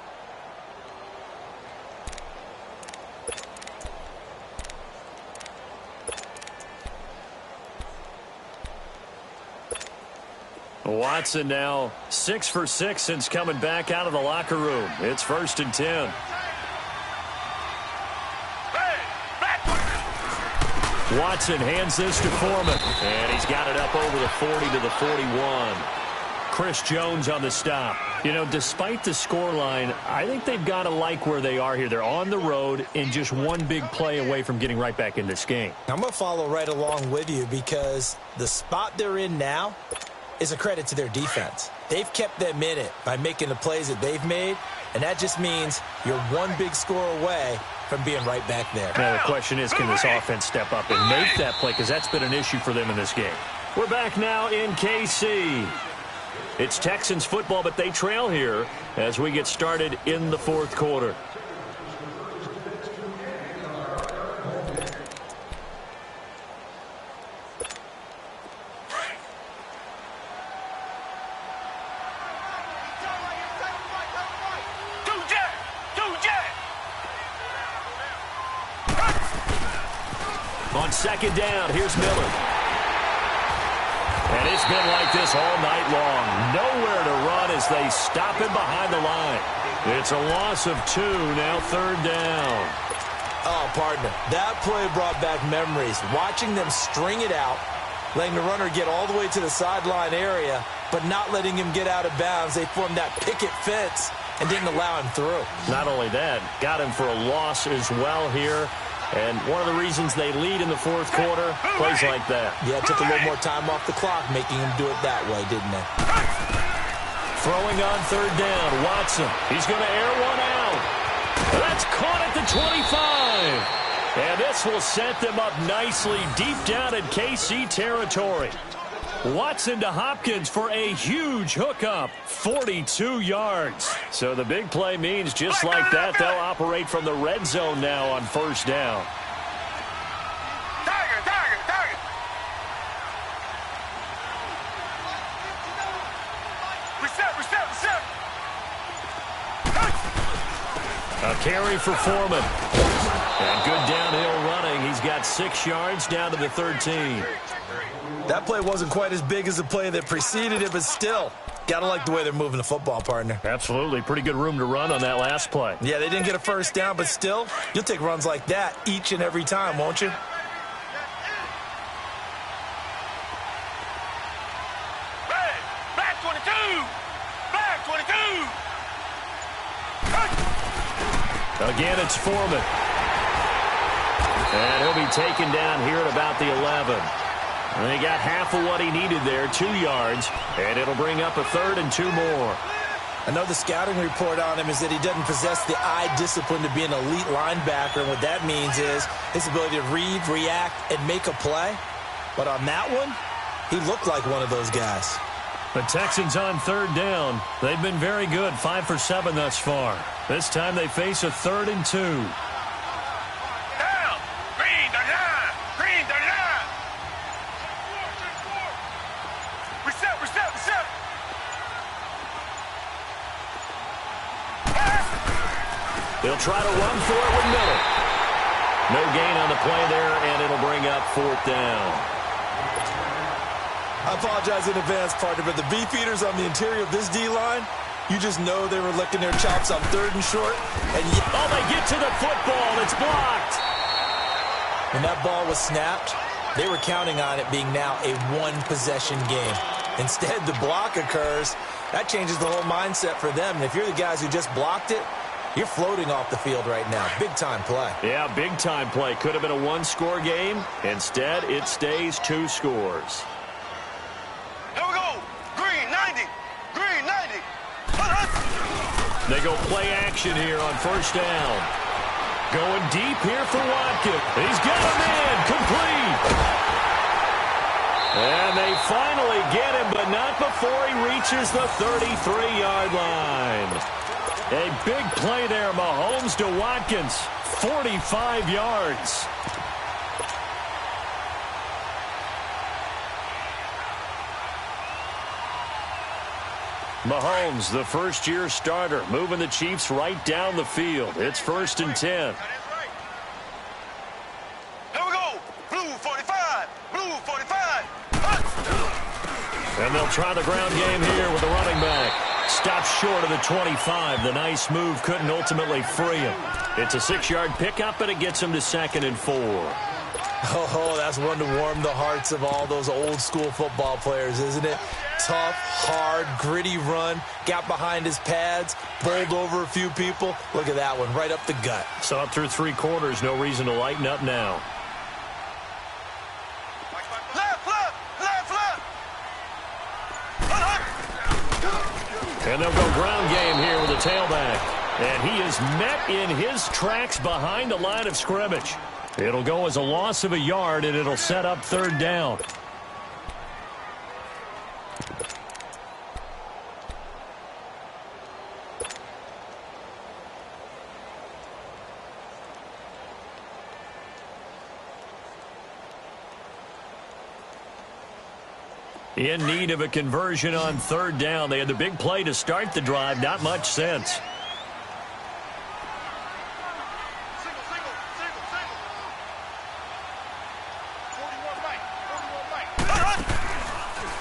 Watson now 6 for 6 since coming back out of the locker room. It's 1st and 10. Watson hands this to Foreman, and he's got it up over the 40 to the 41. Chris Jones on the stop. You know, despite the scoreline, I think they've got to like where they are here. They're on the road and just one big play away from getting right back in this game. I'm going to follow right along with you because the spot they're in now is a credit to their defense. They've kept them in it by making the plays that they've made, and that just means you're one big score away from being right back there. Now the question is, can this offense step up and make that play? Because that's been an issue for them in this game. We're back now in KC. It's Texans football, but they trail here as we get started in the 4th quarter. On 2nd down, here's Miller. And it's been like this all night long. Nowhere to run as they stop him behind the line. It's a loss of 2, now 3rd down. Oh, partner, that play brought back memories. Watching them string it out, letting the runner get all the way to the sideline area, but not letting him get out of bounds. They formed that picket fence and didn't allow him through. Not only that, got him for a loss as well here. And one of the reasons they lead in the 4th quarter, plays like that. Yeah, it took a little more time off the clock, making him do it that way, didn't it? Throwing on 3rd down, Watson. He's going to air one out. That's caught at the 25. And this will set them up nicely deep down in KC territory. Watson to Hopkins for a huge hookup, 42 yards. So the big play means just like that, they'll operate from the red zone now on 1st down. Tiger. Reset. A carry for Foreman. And good downhill running. He's got 6 yards down to the 13. That play wasn't quite as big as the play that preceded it, but still, got to like the way they're moving the football, partner. Absolutely. Pretty good room to run on that last play. Yeah, they didn't get a 1st down, but still, you'll take runs like that each and every time, won't you? Back 22. Again, it's Foreman. And he'll be taken down here at about the 11. And he got half of what he needed there, 2 yards, and it'll bring up a 3rd and 2 more. I know the scouting report on him is that he doesn't possess the eye discipline to be an elite linebacker, and what that means is his ability to read, react, and make a play. But on that one, he looked like one of those guys. The Texans on 3rd down. They've been very good, 5 for 7 thus far. This time they face a 3rd and 2. They'll try to run for it with Miller. No gain on the play there, and it'll bring up 4th down. I apologize in advance, partner, but the beefeaters on the interior of this D-line, you just know they were licking their chops on 3rd and short. And oh, they get to the football. It's blocked. When that ball was snapped, they were counting on it being now a one-possession game. Instead, the block occurs. That changes the whole mindset for them. And if you're the guys who just blocked it, you're floating off the field right now. Big-time play. Yeah, big-time play. Could have been a one-score game. Instead, it stays 2 scores. Here we go. Green 90. Green 90. They go play action here on 1st down. Going deep here for Watkins. He's got him in. Complete. And they finally get him, but not before he reaches the 33-yard line. A big play there. Mahomes to Watkins. 45 yards. Mahomes, the first-year starter, moving the Chiefs right down the field. It's 1st and 10. Here we go. Blue 45. Blue 45. And they'll try the ground game here with the running back. Stops short of the 25. The nice move couldn't ultimately free him. It's a 6-yard pickup, and it gets him to 2nd and 4. Oh, that's one to warm the hearts of all those old-school football players, isn't it? Tough, hard, gritty run. Got behind his pads, bowled over a few people. Look at that one, right up the gut. Saw it through 3 quarters. No reason to lighten up now. Left, left, left, left. And they'll go ground game here with a tailback. And he is met in his tracks behind the line of scrimmage. It'll go as a loss of a yard, and it'll set up 3rd down. In need of a conversion on 3rd down. They had the big play to start the drive. Not much sense.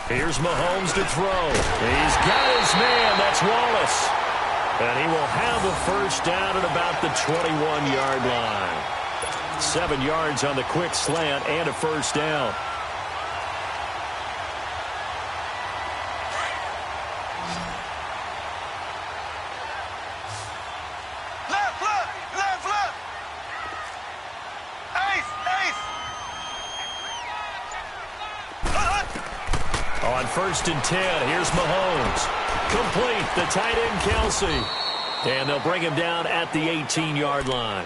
Here's Mahomes to throw. He's got his man. That's Wallace. And he will have a 1st down at about the 21-yard line. 7 yards on the quick slant and a 1st down. On 1st and 10, here's Mahomes. Complete, the tight end, Kelsey. And they'll bring him down at the 18-yard line.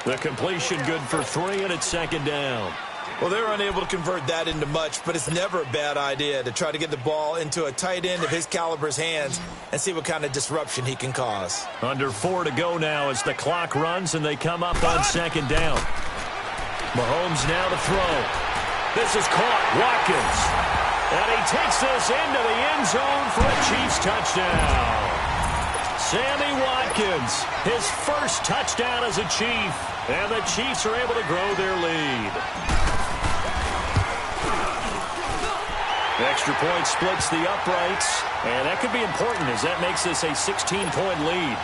The completion good for 3, and it's 2nd down. Well, they were unable to convert that into much, but it's never a bad idea to try to get the ball into a tight end of his caliber's hands and see what kind of disruption he can cause. Under 4 to go now as the clock runs, and they come up on 2nd down. Mahomes now to throw. This is caught. Watkins. And he takes this into the end zone for a Chiefs touchdown. Sammy Watkins, his first touchdown as a Chief. And the Chiefs are able to grow their lead. Extra point splits the uprights. And that could be important as that makes this a 16-point lead.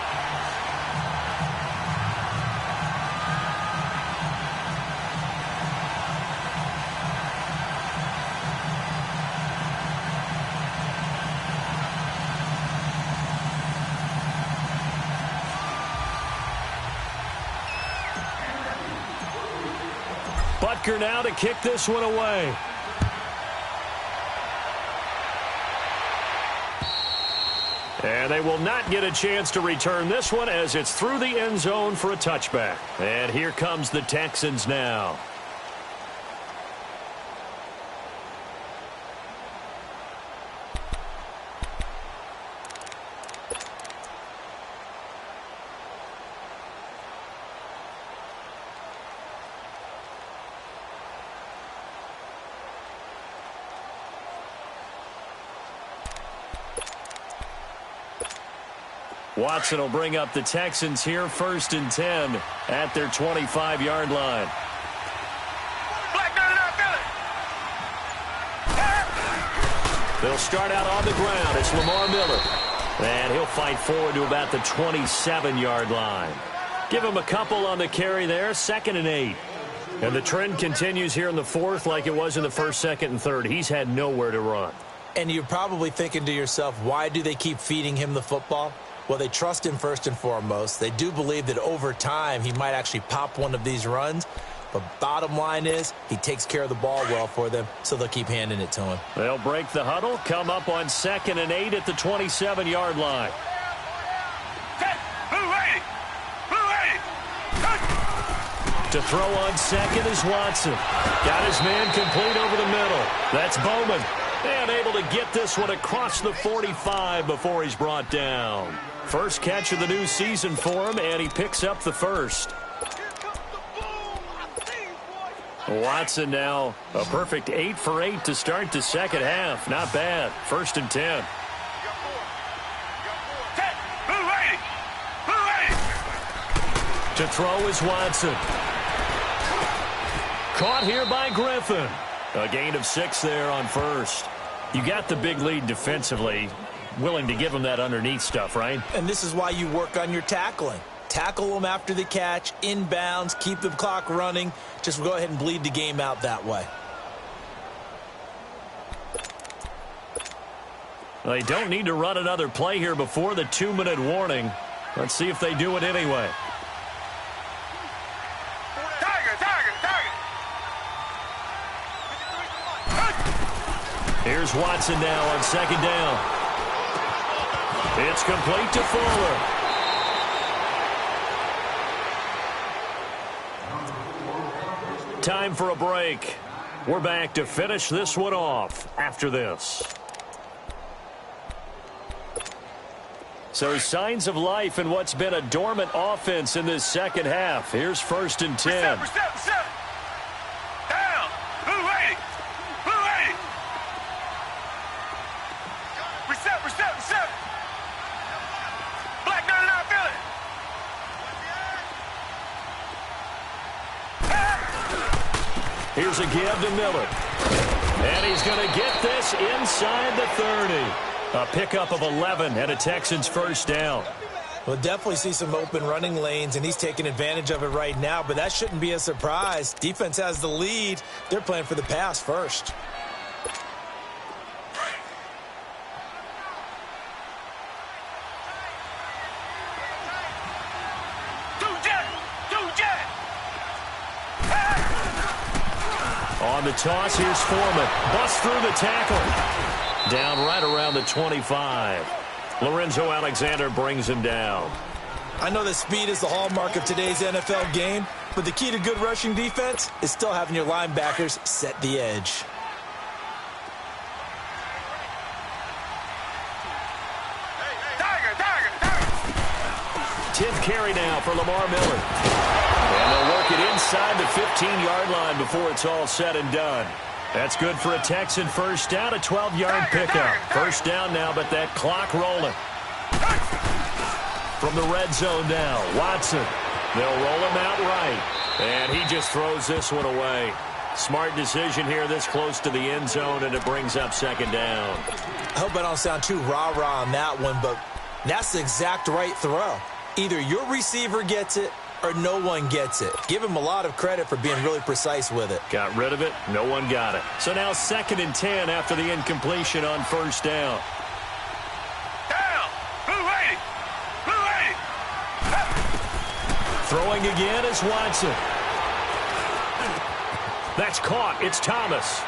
Butker now to kick this one away. And they will not get a chance to return this one as it's through the end zone for a touchback. And here comes the Texans now. Watson will bring up the Texans here, 1st and 10 at their 25-yard line. They'll start out on the ground. It's Lamar Miller. And he'll fight forward to about the 27-yard line. Give him a couple on the carry there, 2nd and 8. And the trend continues here in the 4th like it was in the 1st, 2nd, and 3rd. He's had nowhere to run. And you're probably thinking to yourself, why do they keep feeding him the football? Well, they trust him first and foremost. They do believe that over time he might actually pop one of these runs. But bottom line is he takes care of the ball well for them, so they'll keep handing it to him. They'll break the huddle, come up on 2nd and 8 at the 27-yard line. Blue 80! Blue 80! To throw on second is Watson. Got his man complete over the middle. That's Bowman. And able to get this one across the 45 before he's brought down. First catch of the new season for him, and he picks up the first. Watson now a perfect 8 for 8 to start the second half. Not bad. 1st and 10. To throw is Watson. Caught here by Griffin. A gain of 6 there on first. You got the big lead defensively. Willing to give him that underneath stuff, right? And this is why you work on your tackling. Tackle them after the catch, inbounds, keep the clock running. Just go ahead and bleed the game out that way. They don't need to run another play here before the 2-minute warning. Let's see if they do it anyway. Here's Watson now on second down. It's complete to Fuller. Time for a break. We're back to finish this one off after this. So signs of life in what's been a dormant offense in this second half. Here's 1st and 10. Reset. Down. Blue 80. Blue 80. Reset. Black 99 Philly. Here's a give to Miller. And he's going to get this inside the 30. A pickup of 11 and a Texans first down. We'll definitely see some open running lanes, and he's taking advantage of it right now, but that shouldn't be a surprise. Defense has the lead. They're playing for the pass first. On the toss, here's Foreman. Busts through the tackle. Down right around the 25. Lorenzo Alexander brings him down. I know that speed is the hallmark of today's NFL game, but the key to good rushing defense is still having your linebackers set the edge. Tenth carry now for Lamar Miller. And they'll work it inside the 15-yard line before it's all said and done. That's good for a Texan first down, a 12-yard pickup. First down now, but that clock rolling. From the red zone now, Watson. They'll roll him out right. And he just throws this one away. Smart decision here this close to the end zone, and it brings up second down. I hope I don't sound too rah-rah on that one, but that's the exact right throw. Either your receiver gets it or no one gets it. Give him a lot of credit for being really precise with it. Got rid of it. No one got it. So now 2nd and 10 after the incompletion on first down. Down. Blue 80. Blue 80. Throwing again is Watson. That's caught. It's Thomas.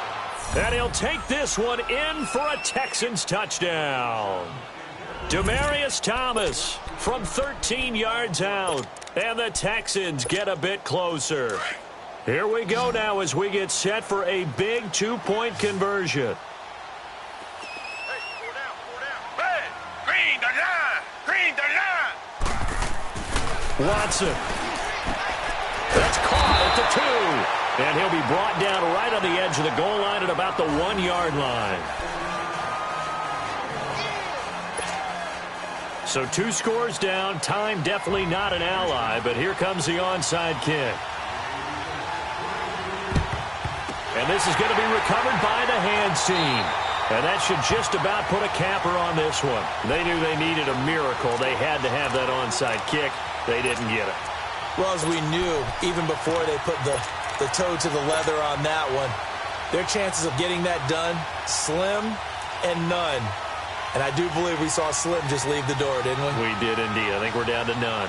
And he'll take this one in for a Texans touchdown. Demaryius Thomas from 13 yards out. And the Texans get a bit closer. Here we go now as we get set for a big 2-point conversion. Hey, 4 down. Hey, green 39. Watson. That's caught at the 2. And he'll be brought down right on the edge of the goal line at about the 1-yard line. So 2 scores down. Time definitely not an ally, but here comes the onside kick. And this is going to be recovered by the hands team. And that should just about put a capper on this one. They knew they needed a miracle. They had to have that onside kick. They didn't get it. Well, as we knew, even before they put the toe to the leather on that one, their chances of getting that done, slim and none. And I do believe we saw Slim just leave the door, didn't we? We did indeed. I think we're down to none.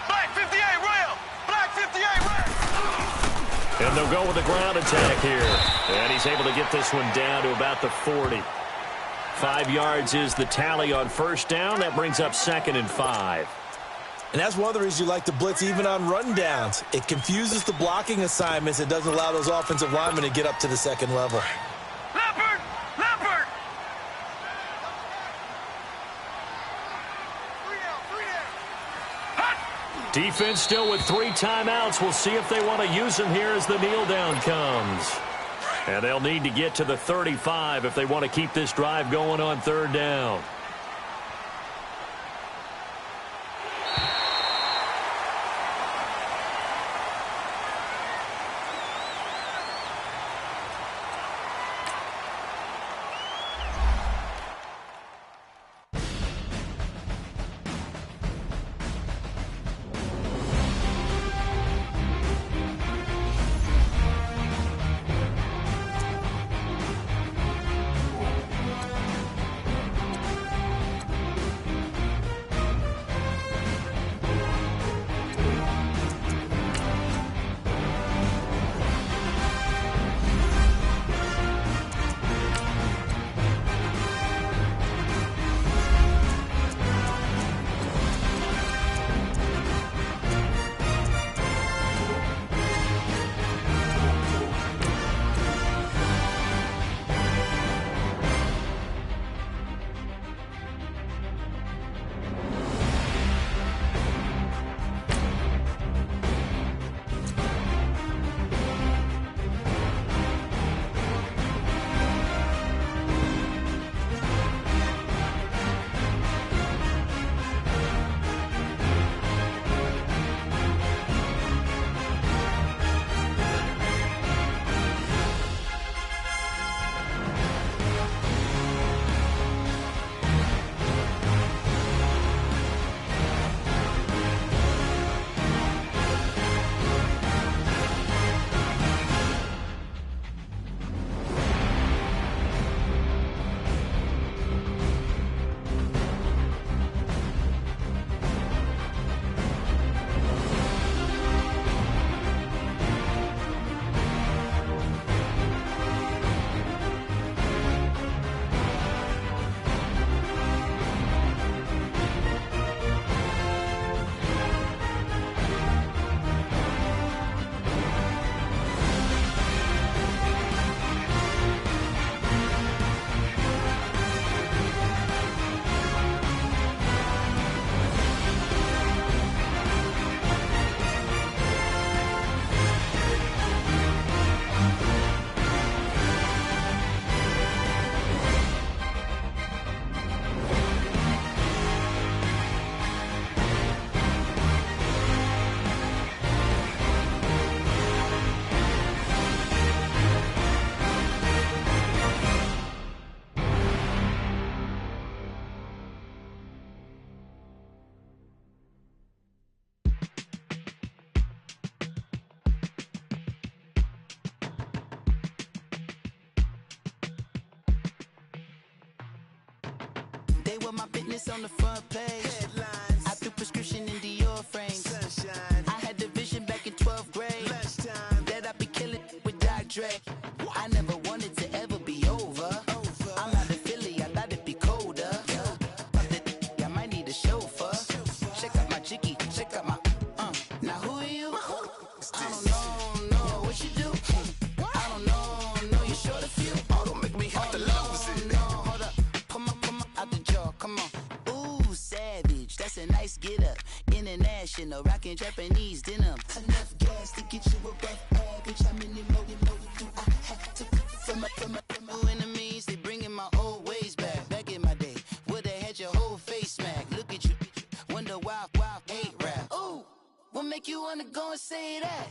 Black 58 rail. Black 58 rail. And they'll go with the ground attack here. And he's able to get this one down to about the 40. 5 yards is the tally on first down. That brings up 2nd and 5. And that's one of the reasons you like to blitz even on rundowns. It confuses the blocking assignments. It doesn't allow those offensive linemen to get up to the second level. Leopard! Leopard! Defense still with 3 timeouts. We'll see if they want to use them here as the kneel down comes. And they'll need to get to the 35 if they want to keep this drive going on 3rd down. With my fitness on the front page. Headlines. I threw prescription in Dior frames. Sunshine. I had the vision back in 12th grade. Lunchtime. That I'd be killing with Dr. Dre. I never wanted to ever be over. I'm out of Philly, I thought it'd be colder. I might need a chauffeur. Check out my chicky, check out my Now who are you? I don't know what you do. I don't know you're short a few. Oh, don't make me have to lose it. Hold up, come on, out the jaw, come on. Ooh, savage, that's a nice get up. International, rockin' Japanese denim. Enough gas to get you above average. How many more do I have to from my enemies? They bringing my old ways back. Back in my day, would've had your whole face smacked. Look at you, wonder why hate rap. Ooh, what make you wanna go and say that?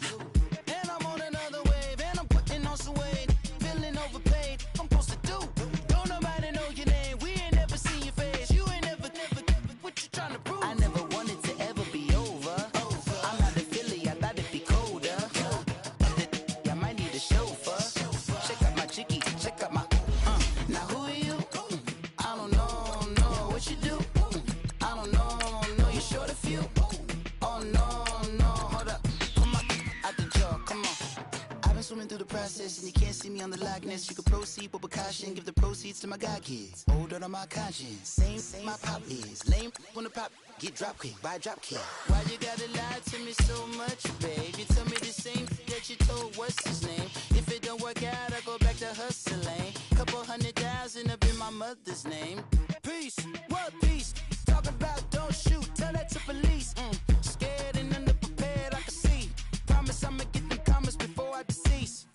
And I'm on another wave, and I'm putting on some weight. Feeling overpaid, I'm supposed to do. Don't nobody know your name, we ain't never seen your face. You ain't never, what you trying to prove? I never wanted to ever be over. I'm out of Philly, I thought it'd be colder. I might need a chauffeur. Check out my chicky, check out my Now who are you? I don't know what you do. I don't know you're short a few. Oh no, hold up, come on, out the jaw, come on. swimming through the process, and you can't see me on the Loch Ness. You can proceed with caution, give the proceeds to my god kids. Older on my conscience, same my pop is. Lame when the pop get drop quick, buy drop kick. Why you gotta lie to me so much, babe? You tell me the same that you told what's his name. If it don't work out, I go back to hustling. Couple 100,000 up in my mother's name. Peace, what peace? Talk about don't shoot, tell that to police. Scared and underprepared, I can see. Promise I'ma get them comments before I decease.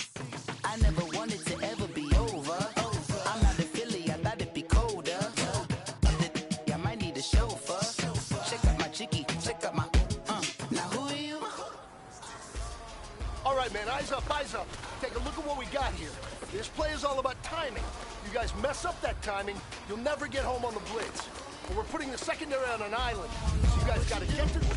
I never wanted to ever be over. I'm not a Philly, I thought it'd be colder. I might need a chauffeur. Check out my chicky, check out my now who are you? All right, man, eyes up, eyes up. Take a look at what we got here. This play is all about timing. You guys mess up that timing, you'll never get home on the blitz. But we're putting the secondary on an island, so you guys got to get to the